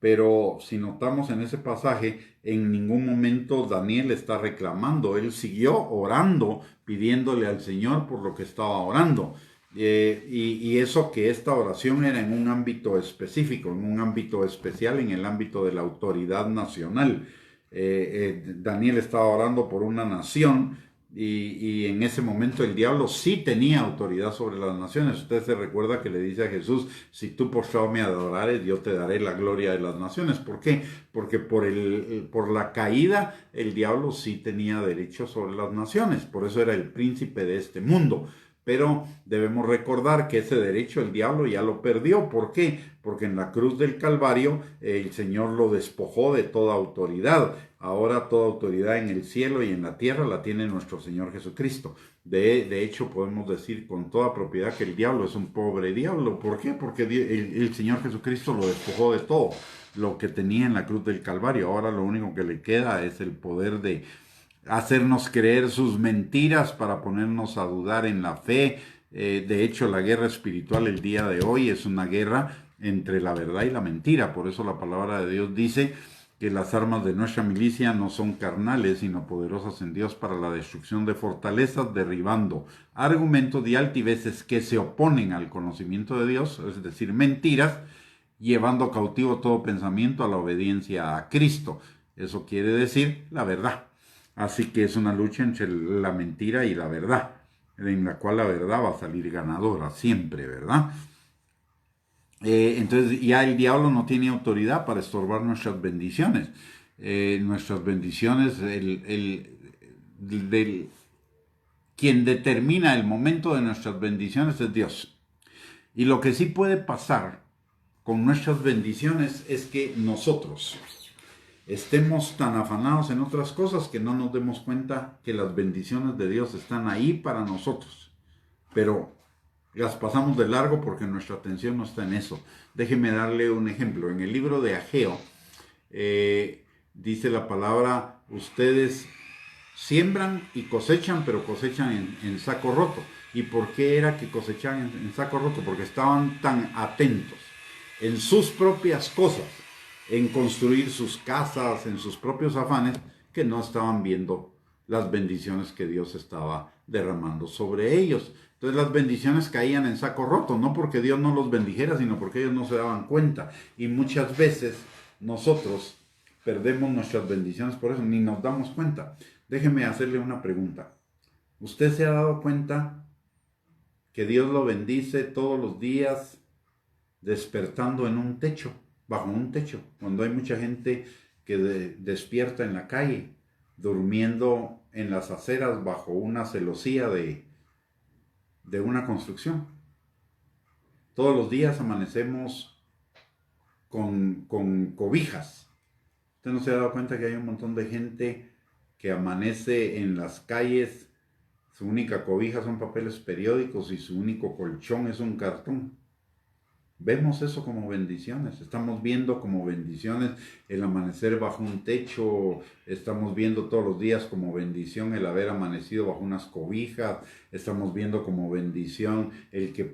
Pero si notamos en ese pasaje, en ningún momento Daniel está reclamando, él siguió orando, pidiéndole al Señor por lo que estaba orando. Y eso que esta oración era en un ámbito específico, en un ámbito especial, en el ámbito de la autoridad nacional. Daniel estaba orando por una nación y en ese momento el diablo sí tenía autoridad sobre las naciones. Usted se recuerda que le dice a Jesús, si tú postrado me adorares, yo te daré la gloria de las naciones. ¿Por qué? Porque por la caída el diablo sí tenía derecho sobre las naciones, por eso era el príncipe de este mundo. Pero debemos recordar que ese derecho el diablo ya lo perdió. ¿Por qué? Porque en la cruz del Calvario el Señor lo despojó de toda autoridad. Ahora toda autoridad en el cielo y en la tierra la tiene nuestro Señor Jesucristo. De hecho, podemos decir con toda propiedad que el diablo es un pobre diablo. ¿Por qué? Porque el Señor Jesucristo lo despojó de todo lo que tenía en la cruz del Calvario. Ahora lo único que le queda es el poder de hacernos creer sus mentiras para ponernos a dudar en la fe. De hecho, la guerra espiritual el día de hoy es una guerra entre la verdad y la mentira. Por eso la palabra de Dios dice que las armas de nuestra milicia no son carnales, sino poderosas en Dios para la destrucción de fortalezas, derribando argumentos y altiveces que se oponen al conocimiento de Dios, es decir, mentiras, llevando cautivo todo pensamiento a la obediencia a Cristo. Eso quiere decir la verdad. Así que es una lucha entre la mentira y la verdad, en la cual la verdad va a salir ganadora siempre, ¿verdad? Entonces ya el diablo no tiene autoridad para estorbar nuestras bendiciones. Nuestras bendiciones, quien determina el momento de nuestras bendiciones es Dios. Y lo que sí puede pasar con nuestras bendiciones es que nosotros estemos tan afanados en otras cosas que no nos demos cuenta que las bendiciones de Dios están ahí para nosotros. Pero las pasamos de largo porque nuestra atención no está en eso. Déjeme darle un ejemplo. En el libro de Ageo dice la palabra, ustedes siembran y cosechan, pero cosechan en saco roto. ¿Y por qué era que cosechaban en saco roto? Porque estaban tan atentos en sus propias cosas, en construir sus casas, en sus propios afanes, que no estaban viendo las bendiciones que Dios estaba derramando sobre ellos. Entonces las bendiciones caían en saco roto, no porque Dios no los bendijera, sino porque ellos no se daban cuenta. Y muchas veces nosotros perdemos nuestras bendiciones por eso, ni nos damos cuenta. Déjeme hacerle una pregunta. ¿Usted se ha dado cuenta que Dios lo bendice todos los días despertando en un techo, bajo un techo? Cuando hay mucha gente que despierta en la calle, durmiendo en las aceras bajo una celosía de una construcción. Todos los días amanecemos con cobijas. ¿Usted no se ha dado cuenta que hay un montón de gente que amanece en las calles, su única cobija son papeles periódicos y su único colchón es un cartón? Vemos eso como bendiciones, estamos viendo como bendiciones el amanecer bajo un techo, estamos viendo todos los días como bendición el haber amanecido bajo unas cobijas, estamos viendo como bendición el que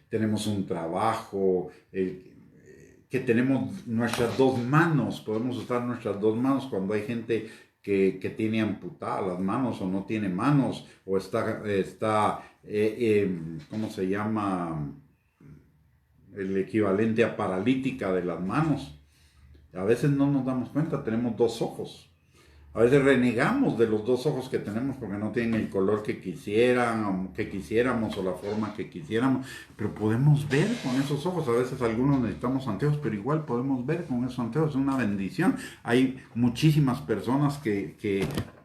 tenemos un trabajo, que tenemos nuestras dos manos, podemos usar nuestras dos manos cuando hay gente que tiene amputadas las manos o no tiene manos, o ¿cómo se llama? El equivalente a paralítica de las manos. A veces no nos damos cuenta, tenemos dos ojos. A veces renegamos de los dos ojos que tenemos porque no tienen el color que quisiéramos o la forma que quisiéramos, pero podemos ver con esos ojos. A veces algunos necesitamos anteojos, pero igual podemos ver con esos anteojos. Es una bendición. Hay muchísimas personas que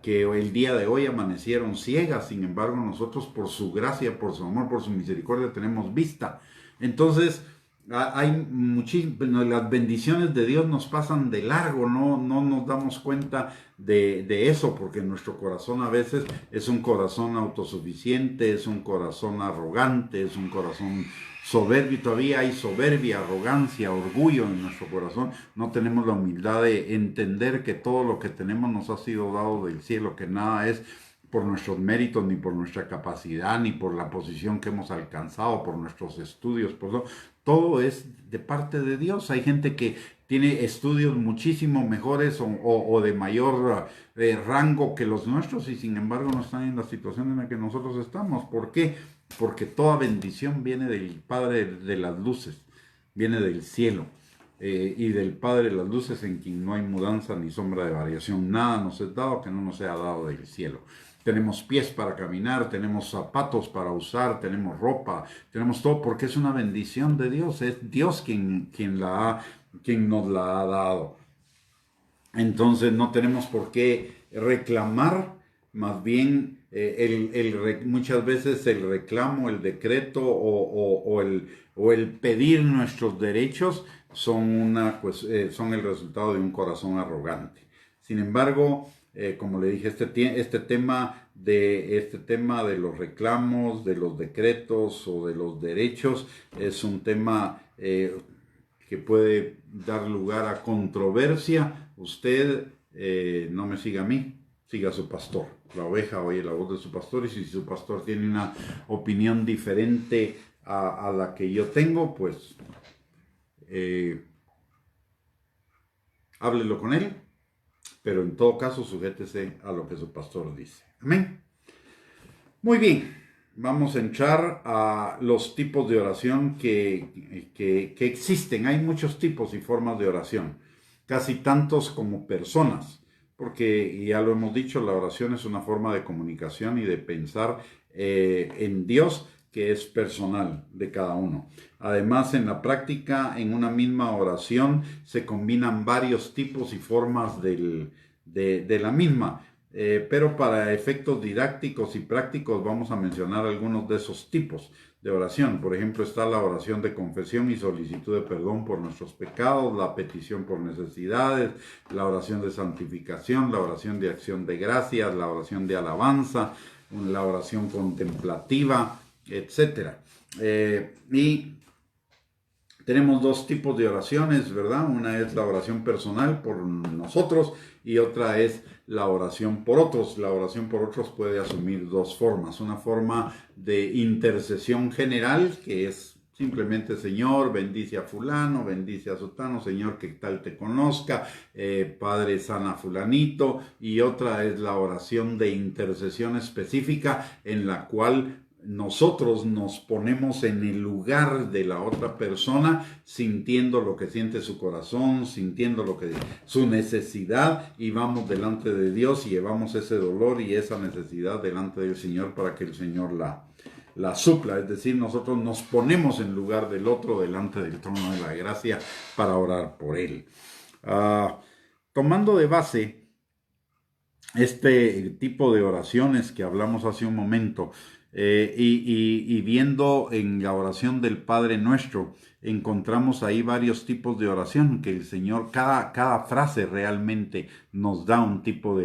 el día de hoy amanecieron ciegas, sin embargo nosotros por su gracia, por su amor, por su misericordia tenemos vista. Entonces, Hay muchísimas, las bendiciones de Dios nos pasan de largo, no nos damos cuenta de eso, porque nuestro corazón a veces es un corazón autosuficiente, es un corazón arrogante, es un corazón soberbio. Todavía hay soberbia, arrogancia, orgullo en nuestro corazón. No tenemos la humildad de entender que todo lo que tenemos nos ha sido dado del cielo, que nada es por nuestros méritos, ni por nuestra capacidad, ni por la posición que hemos alcanzado, por nuestros estudios, todo es de parte de Dios. Hay gente que tiene estudios muchísimo mejores o de mayor rango que los nuestros y sin embargo no están en la situación en la que nosotros estamos. ¿Por qué? Porque toda bendición viene del Padre de las luces, viene del cielo. Y del Padre de las luces en quien no hay mudanza ni sombra de variación. Nada nos es dado que no nos sea dado del cielo. Tenemos pies para caminar, tenemos zapatos para usar, tenemos ropa, tenemos todo porque es una bendición de Dios. Es Dios quien nos la ha dado. Entonces no tenemos por qué reclamar, más bien muchas veces el reclamo, el decreto o el pedir nuestros derechos son el resultado de un corazón arrogante. Sin embargo, como le dije, este tema de los reclamos, de los decretos o de los derechos es un tema que puede dar lugar a controversia. Usted no me siga a mí, siga a su pastor. La oveja oye la voz de su pastor y si su pastor tiene una opinión diferente a la que yo tengo, pues háblelo con él, pero en todo caso sujétese a lo que su pastor dice. Amén. Muy bien, vamos a entrar a los tipos de oración que existen. Hay muchos tipos y formas de oración, casi tantos como personas, porque ya lo hemos dicho, la oración es una forma de comunicación y de pensar en Dios que es personal de cada uno. Además, en la práctica, en una misma oración, se combinan varios tipos y formas de la misma. Pero para efectos didácticos y prácticos vamos a mencionar algunos de esos tipos de oración. Por ejemplo, está la oración de confesión y solicitud de perdón por nuestros pecados, la petición por necesidades, la oración de santificación, la oración de acción de gracias, la oración de alabanza, la oración contemplativa, etc. Y tenemos dos tipos de oraciones, ¿verdad? Una es la oración personal por nosotros y otra es la oración por otros. La oración por otros puede asumir dos formas. Una forma de intercesión general, que es simplemente Señor, bendice a fulano, bendice a sutano, Señor, que tal te conozca, Padre, sana a fulanito. Y otra es la oración de intercesión específica en la cual nosotros nos ponemos en el lugar de la otra persona, sintiendo lo que siente su corazón, sintiendo su necesidad, y vamos delante de Dios y llevamos ese dolor y esa necesidad delante del Señor para que el Señor la supla. Es decir, nosotros nos ponemos en lugar del otro delante del trono de la gracia para orar por él. Tomando de base este tipo de oraciones que hablamos hace un momento, y viendo en la oración del Padre Nuestro, encontramos ahí varios tipos de oración que el Señor, cada frase realmente nos da un tipo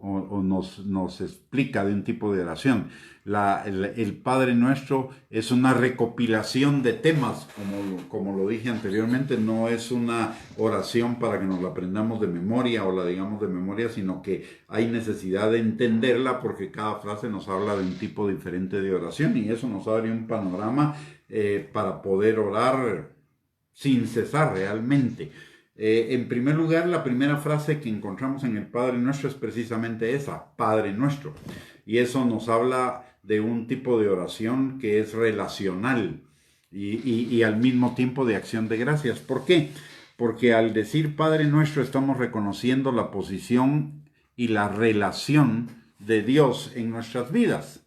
o nos explica de un tipo de oración. El Padre Nuestro es una recopilación de temas, como lo dije anteriormente, no es una oración para que nos la aprendamos de memoria o la digamos de memoria, sino que hay necesidad de entenderla porque cada frase nos habla de un tipo diferente de oración y eso nos abre un panorama para poder orar sin cesar realmente. En primer lugar, la primera frase que encontramos en el Padre Nuestro es precisamente esa, Padre Nuestro. Y eso nos habla de un tipo de oración que es relacional y al mismo tiempo de acción de gracias. ¿Por qué? Porque al decir Padre Nuestro estamos reconociendo la posición y la relación de Dios en nuestras vidas,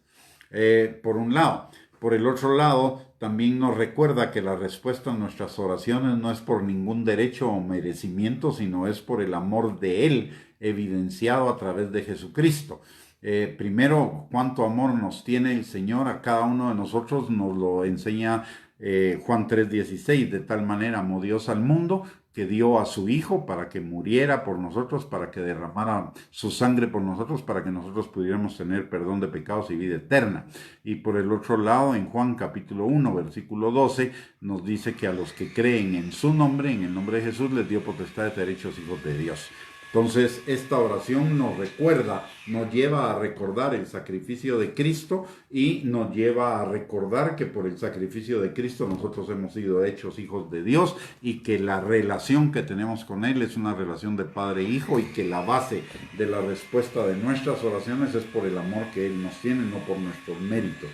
por un lado. Por el otro lado, también nos recuerda que la respuesta a nuestras oraciones no es por ningún derecho o merecimiento, sino es por el amor de Él, evidenciado a través de Jesucristo. Primero, cuánto amor nos tiene el Señor a cada uno de nosotros, nos lo enseña Juan 3:16, de tal manera amó Dios al mundo que dio a su Hijo para que muriera por nosotros, para que derramara su sangre por nosotros, para que nosotros pudiéramos tener perdón de pecados y vida eterna. Y por el otro lado, en Juan capítulo 1, versículo 12, nos dice que a los que creen en su nombre, en el nombre de Jesús, les dio potestad de ser hechos hijos de Dios. Entonces, esta oración nos recuerda, nos lleva a recordar el sacrificio de Cristo y nos lleva a recordar que por el sacrificio de Cristo nosotros hemos sido hechos hijos de Dios y que la relación que tenemos con Él es una relación de padre e hijo y que la base de la respuesta de nuestras oraciones es por el amor que Él nos tiene, no por nuestros méritos.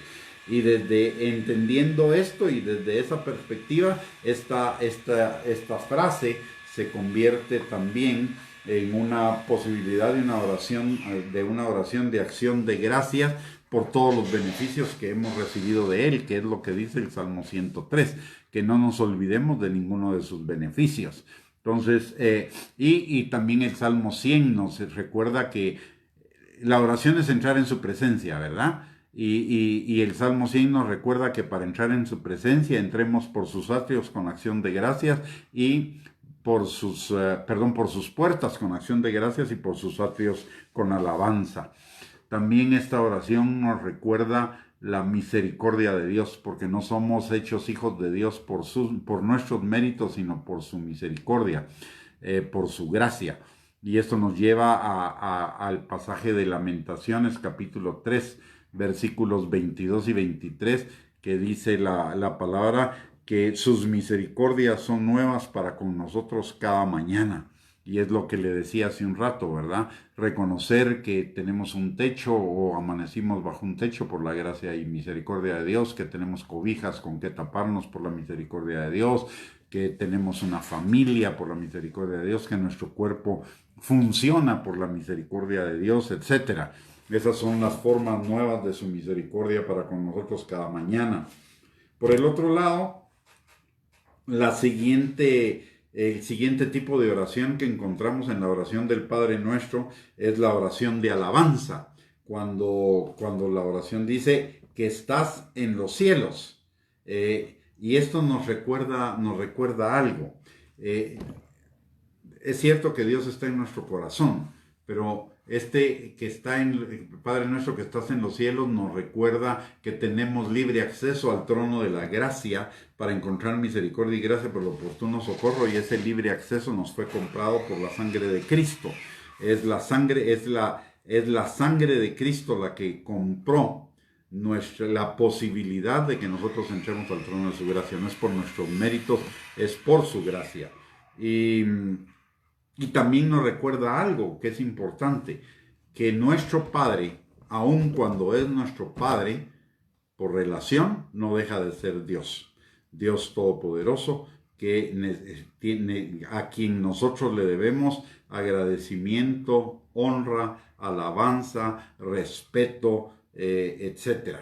Y desde entendiendo esto y desde esa perspectiva, esta frase se convierte también en una posibilidad de una oración de acción de gracias por todos los beneficios que hemos recibido de Él, que es lo que dice el Salmo 103, que no nos olvidemos de ninguno de sus beneficios. Entonces, y también el Salmo 100 nos recuerda que la oración es entrar en su presencia, ¿verdad? Y el Salmo 100 nos recuerda que para entrar en su presencia entremos por sus atrios con acción de gracias y por sus puertas con acción de gracias y por sus atrios con alabanza. También esta oración nos recuerda la misericordia de Dios, porque no somos hechos hijos de Dios por nuestros méritos, sino por su misericordia, por su gracia. Y esto nos lleva al pasaje de Lamentaciones, capítulo 3, versículos 22 y 23, que dice la palabra que sus misericordias son nuevas para con nosotros cada mañana. Y es lo que le decía hace un rato, ¿verdad? Reconocer que tenemos un techo o amanecimos bajo un techo por la gracia y misericordia de Dios, que tenemos cobijas con que taparnos por la misericordia de Dios, que tenemos una familia por la misericordia de Dios, que nuestro cuerpo funciona por la misericordia de Dios, etc. Esas son las formas nuevas de su misericordia para con nosotros cada mañana. Por el otro lado, el siguiente tipo de oración que encontramos en la oración del Padre Nuestro es la oración de alabanza. Cuando la oración dice que estás en los cielos. Y esto nos recuerda algo. Es cierto que Dios está en nuestro corazón, pero Padre Nuestro que estás en los cielos nos recuerda que tenemos libre acceso al trono de la gracia para encontrar misericordia y gracia por el oportuno socorro, y ese libre acceso nos fue comprado por la sangre de Cristo. Es la sangre de Cristo la que compró la posibilidad de que nosotros entremos al trono de su gracia. No es por nuestros méritos, es por su gracia. Y también nos recuerda algo que es importante, que nuestro Padre, aun cuando es nuestro Padre, por relación, no deja de ser Dios. Dios Todopoderoso, a quien nosotros le debemos agradecimiento, honra, alabanza, respeto, etc.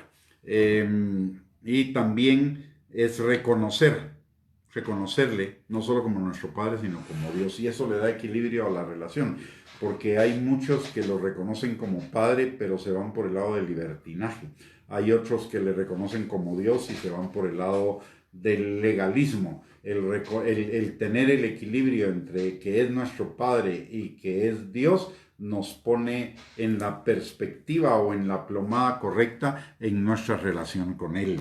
Y también es reconocerle, no solo como nuestro Padre, sino como Dios. Y eso le da equilibrio a la relación, porque hay muchos que lo reconocen como Padre, pero se van por el lado del libertinaje. Hay otros que le reconocen como Dios y se van por el lado del legalismo. El tener el equilibrio entre que es nuestro Padre y que es Dios nos pone en la perspectiva o en la plomada correcta en nuestra relación con Él.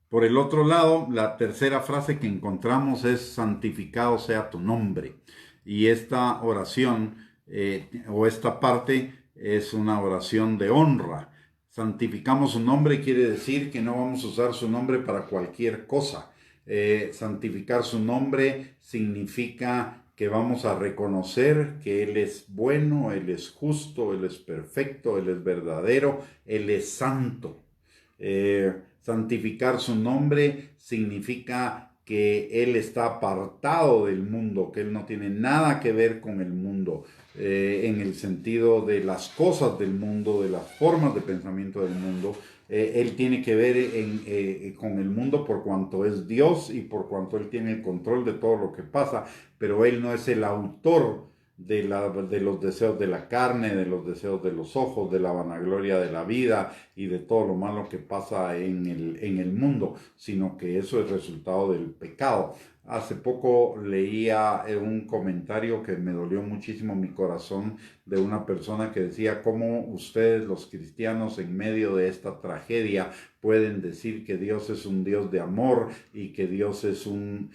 Por el otro lado, la tercera frase que encontramos es santificado sea tu nombre. Y esta oración o esta parte es una oración de honra. Santificamos su nombre quiere decir que no vamos a usar su nombre para cualquier cosa. Santificar su nombre significa que vamos a reconocer que Él es bueno, Él es justo, Él es perfecto, Él es verdadero, Él es santo. Santificar su nombre significa que Él está apartado del mundo, que Él no tiene nada que ver con el mundo, en el sentido de las cosas del mundo, de las formas de pensamiento del mundo. Él tiene que ver con el mundo por cuanto es Dios y por cuanto Él tiene el control de todo lo que pasa, pero Él no es el autor de los deseos de la carne, de los deseos de los ojos, de la vanagloria de la vida y de todo lo malo que pasa en el mundo, sino que eso es resultado del pecado. Hace poco leía un comentario que me dolió muchísimo mi corazón de una persona que decía cómo ustedes los cristianos en medio de esta tragedia pueden decir que Dios es un Dios de amor y que Dios es un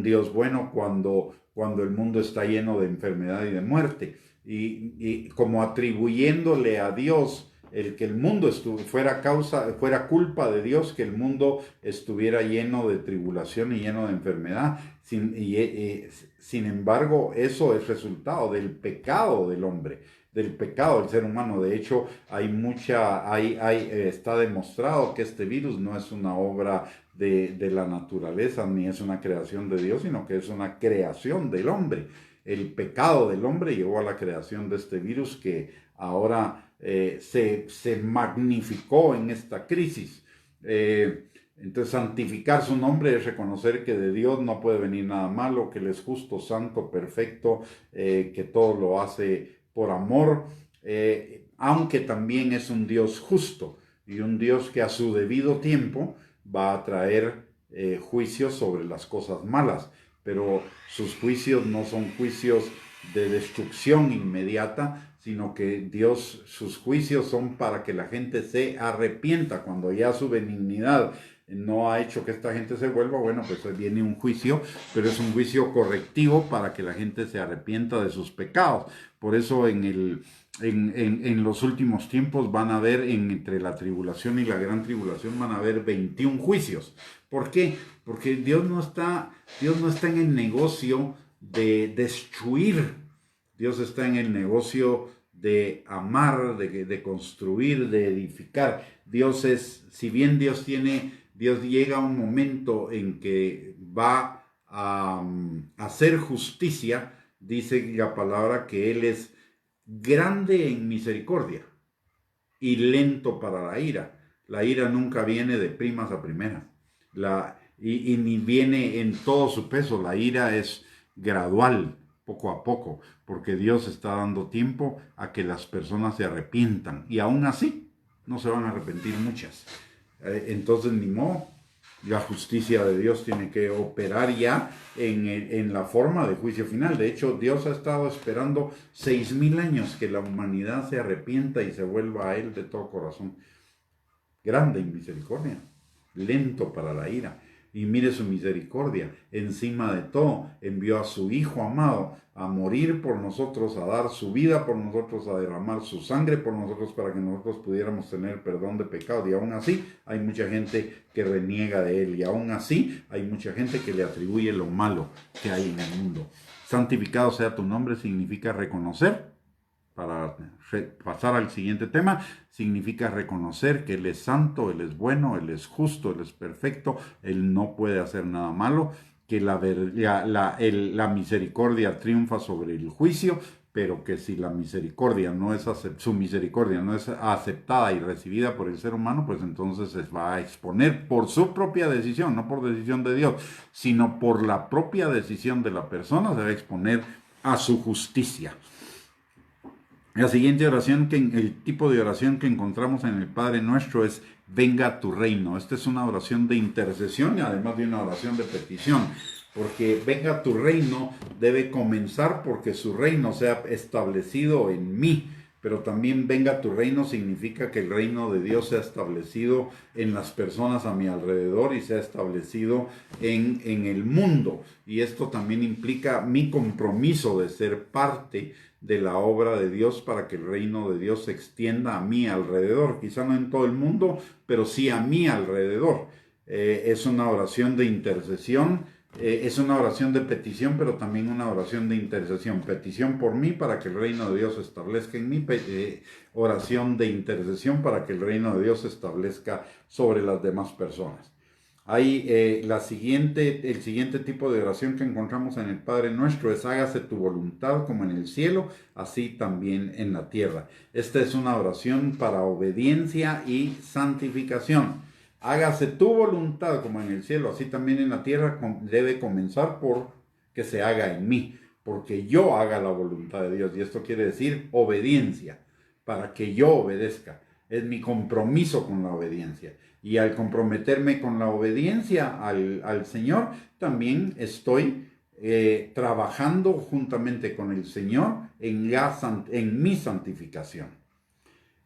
Dios bueno cuando el mundo está lleno de enfermedad y de muerte. Y como atribuyéndole a Dios el que el mundo fuera culpa de Dios que el mundo estuviera lleno de tribulación y lleno de enfermedad. Sin embargo, eso es resultado del pecado del hombre, del pecado del ser humano. De hecho, está demostrado que este virus no es una obra de la naturaleza ni es una creación de Dios, sino que es una creación del hombre. El pecado del hombre llevó a la creación de este virus que ahora se magnificó en esta crisis. Entonces, santificar su nombre es reconocer que de Dios no puede venir nada malo, que Él es justo, santo, perfecto, que todo lo hace por amor, aunque también es un Dios justo y un Dios que a su debido tiempo va a traer juicios sobre las cosas malas, pero sus juicios no son juicios de destrucción inmediata, sino que sus juicios son para que la gente se arrepienta. Cuando ya su benignidad no ha hecho que esta gente se vuelva, bueno, pues viene un juicio, pero es un juicio correctivo para que la gente se arrepienta de sus pecados. Por eso en los últimos tiempos van a haber, entre la tribulación y la gran tribulación, van a haber 21 juicios. ¿Por qué? Porque Dios no está en el negocio de destruir. Dios está en el negocio de amar, de construir, de edificar. Si bien Dios llega a un momento en que va a hacer justicia, dice la palabra que Él es grande en misericordia y lento para la ira. La ira nunca viene de primas a primeras. Y ni viene en todo su peso. La ira es gradual, poco a poco, porque Dios está dando tiempo a que las personas se arrepientan. Y aún así, no se van a arrepentir muchas. Entonces, ni modo. La justicia de Dios tiene que operar ya en la forma de juicio final. De hecho, Dios ha estado esperando 6,000 años que la humanidad se arrepienta y se vuelva a Él de todo corazón. Grande en misericordia, lento para la ira. Y mire su misericordia, encima de todo, envió a su Hijo amado a morir por nosotros, a dar su vida por nosotros, a derramar su sangre por nosotros para que nosotros pudiéramos tener perdón de pecado. Y aún así hay mucha gente que reniega de Él, y aún así hay mucha gente que le atribuye lo malo que hay en el mundo. Santificado sea tu nombre significa reconocer. Para pasar al siguiente tema, significa reconocer que Él es santo, Él es bueno, Él es justo, Él es perfecto, Él no puede hacer nada malo, que la misericordia triunfa sobre el juicio, pero que si su misericordia no es aceptada y recibida por el ser humano, pues entonces se va a exponer por su propia decisión, no por decisión de Dios, sino por la propia decisión de la persona, se va a exponer a su justicia. La siguiente el tipo de oración que encontramos en el Padre Nuestro es: venga tu reino. Esta es una oración de intercesión y además de una oración de petición, porque venga tu reino debe comenzar porque su reino sea establecido en mí. Pero también venga tu reino significa que el reino de Dios sea establecido en las personas a mi alrededor y sea establecido en el mundo. Y esto también implica mi compromiso de ser parte de la obra de Dios para que el reino de Dios se extienda a mi alrededor. Quizá no en todo el mundo, pero sí a mi alrededor. Es una oración de intercesión. Es una oración de petición, pero también una oración de intercesión. Petición por mí para que el reino de Dios se establezca en mí. Oración de intercesión para que el reino de Dios se establezca sobre las demás personas. El siguiente tipo de oración que encontramos en el Padre Nuestro es: hágase tu voluntad como en el cielo, así también en la tierra. Esta es una oración para obediencia y santificación. Hágase tu voluntad como en el cielo, así también en la tierra, debe comenzar por que se haga en mí. porque yo haga la voluntad de Dios. Y esto quiere decir obediencia, para que yo obedezca. Es mi compromiso con la obediencia. Y al comprometerme con la obediencia al Señor, también estoy trabajando juntamente con el Señor en mi santificación.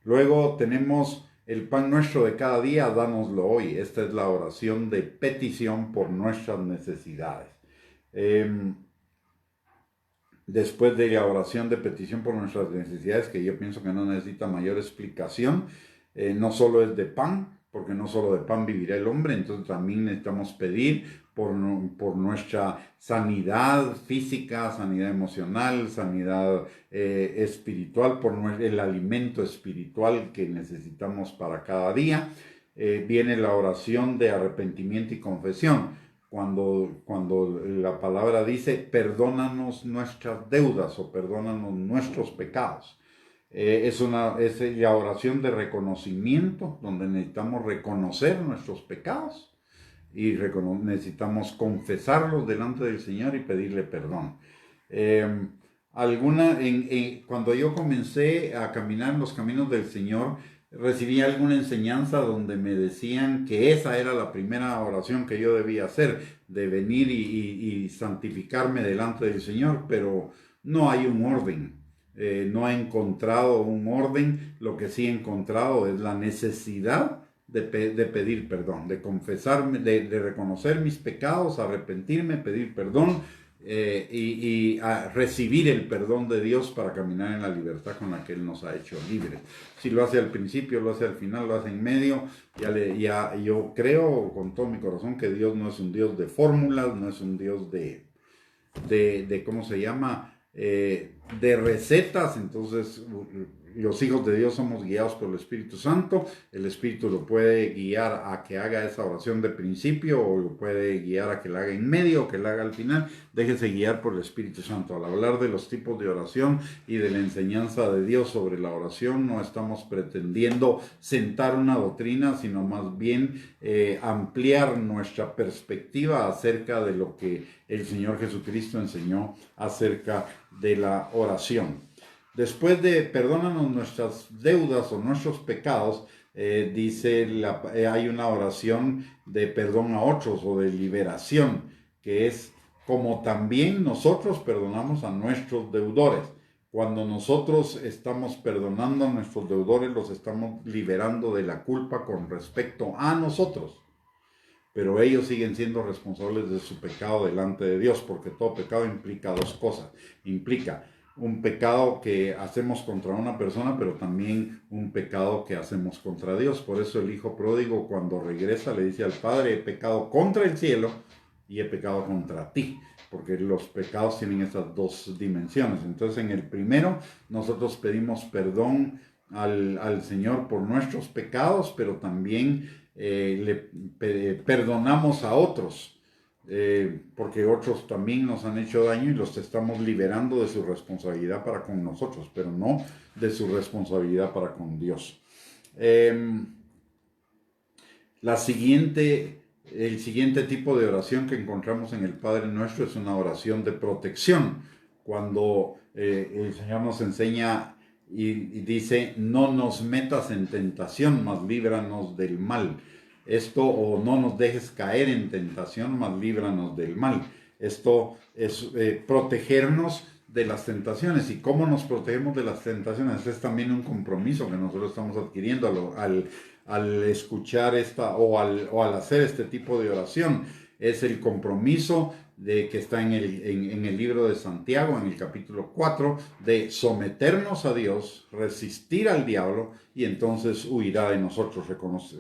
Luego tenemos el pan nuestro de cada día, dánoslo hoy. Esta es la oración de petición por nuestras necesidades. Después de la oración de petición por nuestras necesidades, que yo pienso que no necesita mayor explicación, no solo es de pan, porque no solo de pan vivirá el hombre, entonces también necesitamos pedir por nuestra sanidad física, sanidad emocional, sanidad espiritual, por el alimento espiritual que necesitamos para cada día. Viene la oración de arrepentimiento y confesión. Cuando la palabra dice, perdónanos nuestras deudas o perdónanos nuestros pecados. Es la oración de reconocimiento, donde necesitamos reconocer nuestros pecados y necesitamos confesarlos delante del Señor y pedirle perdón. Cuando yo comencé a caminar en los caminos del Señor, recibí alguna enseñanza donde me decían que esa era la primera oración que yo debía hacer, de venir y santificarme delante del Señor, pero no hay un orden. No he encontrado un orden. Lo que sí he encontrado es la necesidad de pedir perdón, de confesarme, de reconocer mis pecados, arrepentirme, pedir perdón y recibir el perdón de Dios para caminar en la libertad con la que Él nos ha hecho libres. Si lo hace al principio, lo hace al final, lo hace en medio, yo creo con todo mi corazón que Dios no es un Dios de fórmulas, no es un Dios de ¿cómo se llama? De recetas. Entonces los hijos de Dios somos guiados por el Espíritu Santo. El Espíritu lo puede guiar a que haga esa oración de principio, o lo puede guiar a que la haga en medio o que la haga al final. Déjese guiar por el Espíritu Santo. Al hablar de los tipos de oración y de la enseñanza de Dios sobre la oración, no estamos pretendiendo sentar una doctrina, sino más bien ampliar nuestra perspectiva acerca de lo que el Señor Jesucristo enseñó acerca de la oración. Después de perdónanos nuestras deudas o nuestros pecados, hay una oración de perdón a otros o de liberación, que es como también nosotros perdonamos a nuestros deudores. Cuando nosotros estamos perdonando a nuestros deudores, los estamos liberando de la culpa con respecto a nosotros. Pero ellos siguen siendo responsables de su pecado delante de Dios, porque todo pecado implica dos cosas. Implica un pecado que hacemos contra una persona, pero también un pecado que hacemos contra Dios. Por eso el hijo pródigo, cuando regresa, le dice al padre: he pecado contra el cielo y he pecado contra ti, porque los pecados tienen esas dos dimensiones. Entonces, en el primero, nosotros pedimos perdón al Señor por nuestros pecados, pero también perdonamos a otros, porque otros también nos han hecho daño y los estamos liberando de su responsabilidad para con nosotros, pero no de su responsabilidad para con Dios. El siguiente tipo de oración que encontramos en el Padre Nuestro es una oración de protección, cuando el Señor nos enseña y dice: no nos metas en tentación, mas líbranos del mal. O no nos dejes caer en tentación, mas líbranos del mal. Esto es protegernos de las tentaciones. ¿Y cómo nos protegemos de las tentaciones? Este es también un compromiso que nosotros estamos adquiriendo al escuchar o al hacer este tipo de oración. Es el compromiso que está en el libro de Santiago, en el capítulo 4, de someternos a Dios, resistir al diablo, y entonces huirá de nosotros.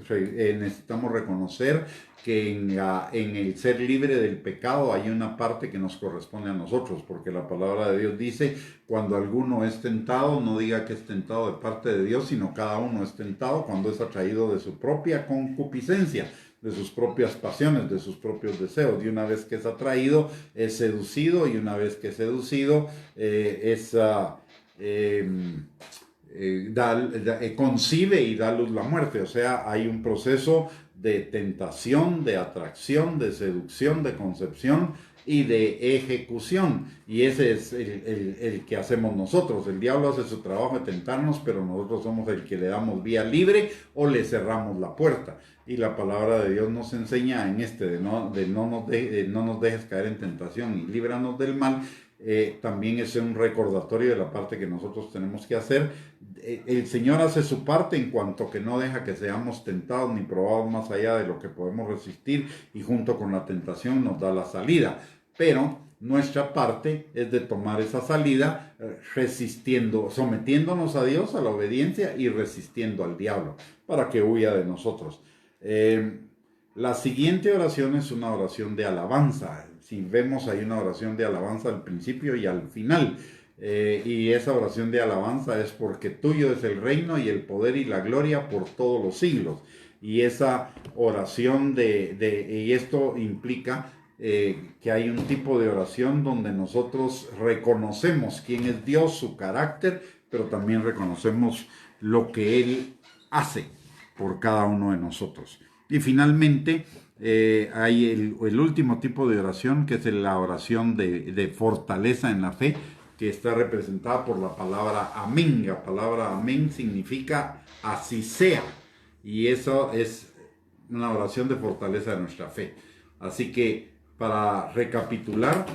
Necesitamos reconocer que en el ser libre del pecado hay una parte que nos corresponde a nosotros, porque la palabra de Dios dice: cuando alguno es tentado, no diga que es tentado de parte de Dios, sino cada uno es tentado cuando es atraído de su propia concupiscencia, de sus propias pasiones, de sus propios deseos. Y una vez que es atraído, es seducido, y una vez que es seducido, concibe y da a luz la muerte. O sea, hay un proceso de tentación, de atracción, de seducción, de concepción, y de ejecución. Y ese es el que hacemos nosotros. El diablo hace su trabajo de tentarnos, pero nosotros somos el que le damos vía libre o le cerramos la puerta. Y la palabra de Dios nos enseña en de no nos dejes caer en tentación y líbranos del mal. También es un recordatorio de la parte que nosotros tenemos que hacer. El Señor hace su parte en cuanto que no deja que seamos tentados ni probados más allá de lo que podemos resistir, y junto con la tentación nos da la salida. Pero nuestra parte es de tomar esa salida resistiendo, sometiéndonos a Dios, a la obediencia, y resistiendo al diablo para que huya de nosotros. La siguiente oración es una oración de alabanza. Si vemos, hay una oración de alabanza al principio y al final. Y esa oración de alabanza es: porque tuyo es el reino y el poder y la gloria por todos los siglos. Y esa oración y esto implica que hay un tipo de oración donde nosotros reconocemos quién es Dios, su carácter, pero también reconocemos lo que Él hace por cada uno de nosotros. Y finalmente hay el último tipo de oración, que es la oración de fortaleza en la fe, que está representada por la palabra amén. La palabra amén significa así sea, y eso es una oración de fortaleza de nuestra fe. Así que, para recapitular,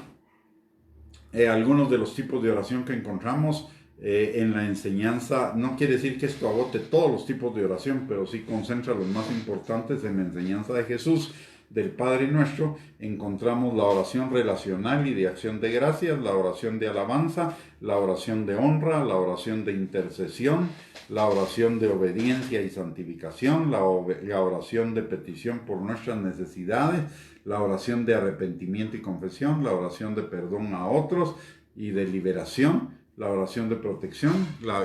algunos de los tipos de oración que encontramos en la enseñanza, no quiere decir que esto agote todos los tipos de oración, pero sí concentra los más importantes en la enseñanza de Jesús, del Padre Nuestro. Encontramos la oración relacional y de acción de gracias, la oración de alabanza, la oración de honra, la oración de intercesión, la oración de obediencia y santificación, la oración de petición por nuestras necesidades, la oración de arrepentimiento y confesión, la oración de perdón a otros y de liberación, la oración de protección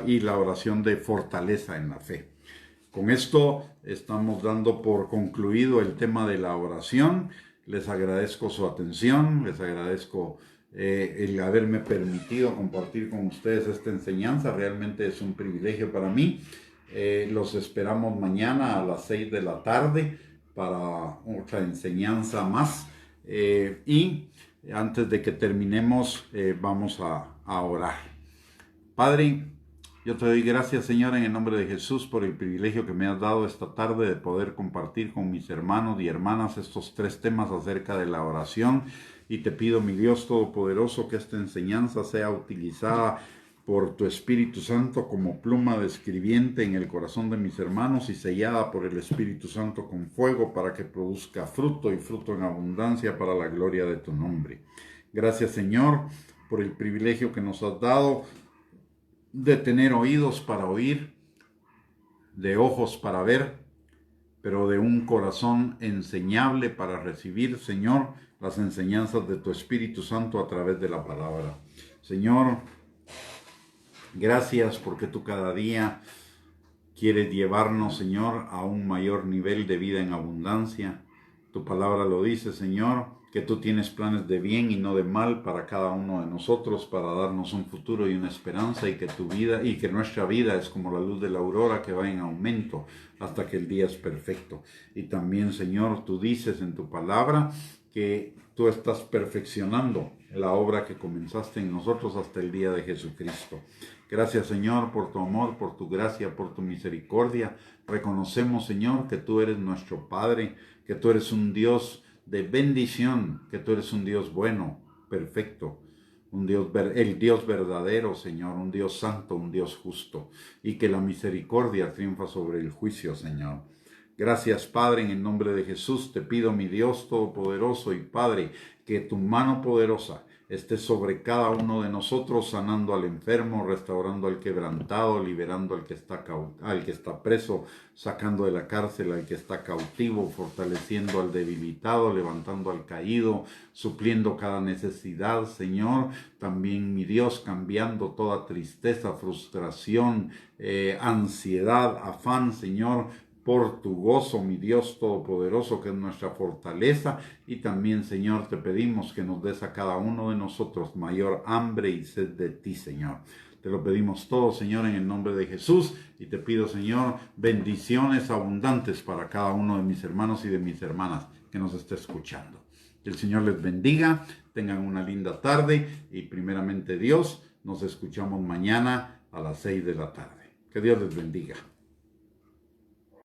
y la oración de fortaleza en la fe. Con esto estamos dando por concluido el tema de la oración. Les agradezco su atención, les agradezco el haberme permitido compartir con ustedes esta enseñanza. Realmente es un privilegio para mí. Los esperamos mañana a las 6 de la tarde para otra enseñanza más. Y antes de que terminemos, vamos a orar. Padre, yo te doy gracias, Señor, en el nombre de Jesús, por el privilegio que me has dado esta tarde de poder compartir con mis hermanos y hermanas estos 3 temas acerca de la oración. Y te pido, mi Dios Todopoderoso, que esta enseñanza sea utilizada por tu Espíritu Santo como pluma de escribiente en el corazón de mis hermanos y sellada por el Espíritu Santo con fuego, para que produzca fruto, y fruto en abundancia, para la gloria de tu nombre. Gracias, Señor, por el privilegio que nos has dado de tener oídos para oír, de ojos para ver, pero de un corazón enseñable para recibir, Señor, las enseñanzas de tu Espíritu Santo a través de la palabra. Señor, gracias porque tú cada día quieres llevarnos, Señor, a un mayor nivel de vida en abundancia. Tu palabra lo dice, Señor, que tú tienes planes de bien y no de mal para cada uno de nosotros, para darnos un futuro y una esperanza, y que nuestra vida es como la luz de la aurora, que va en aumento hasta que el día es perfecto. Y también, Señor, tú dices en tu palabra que tú estás perfeccionando la obra que comenzaste en nosotros hasta el día de Jesucristo. Gracias, Señor, por tu amor, por tu gracia, por tu misericordia. Reconocemos, Señor, que tú eres nuestro Padre, que tú eres un Dios de bendición, que tú eres un Dios bueno, perfecto, el Dios verdadero, Señor, un Dios santo, un Dios justo, y que la misericordia triunfa sobre el juicio, Señor. Gracias, Padre, en el nombre de Jesús te pido, mi Dios Todopoderoso y Padre, que tu mano poderosa esté sobre cada uno de nosotros, sanando al enfermo, restaurando al quebrantado, liberando al que está preso, sacando de la cárcel al que está cautivo, fortaleciendo al debilitado, levantando al caído, supliendo cada necesidad, Señor. También, mi Dios, cambiando toda tristeza, frustración, ansiedad, afán, Señor, por tu gozo, mi Dios Todopoderoso, que es nuestra fortaleza. Y también, Señor, te pedimos que nos des a cada uno de nosotros mayor hambre y sed de ti, Señor. Te lo pedimos todo, Señor, en el nombre de Jesús, y te pido, Señor, bendiciones abundantes para cada uno de mis hermanos y de mis hermanas que nos esté escuchando. Que el Señor les bendiga, tengan una linda tarde y primeramente Dios, nos escuchamos mañana a las 6 de la tarde. Que Dios les bendiga.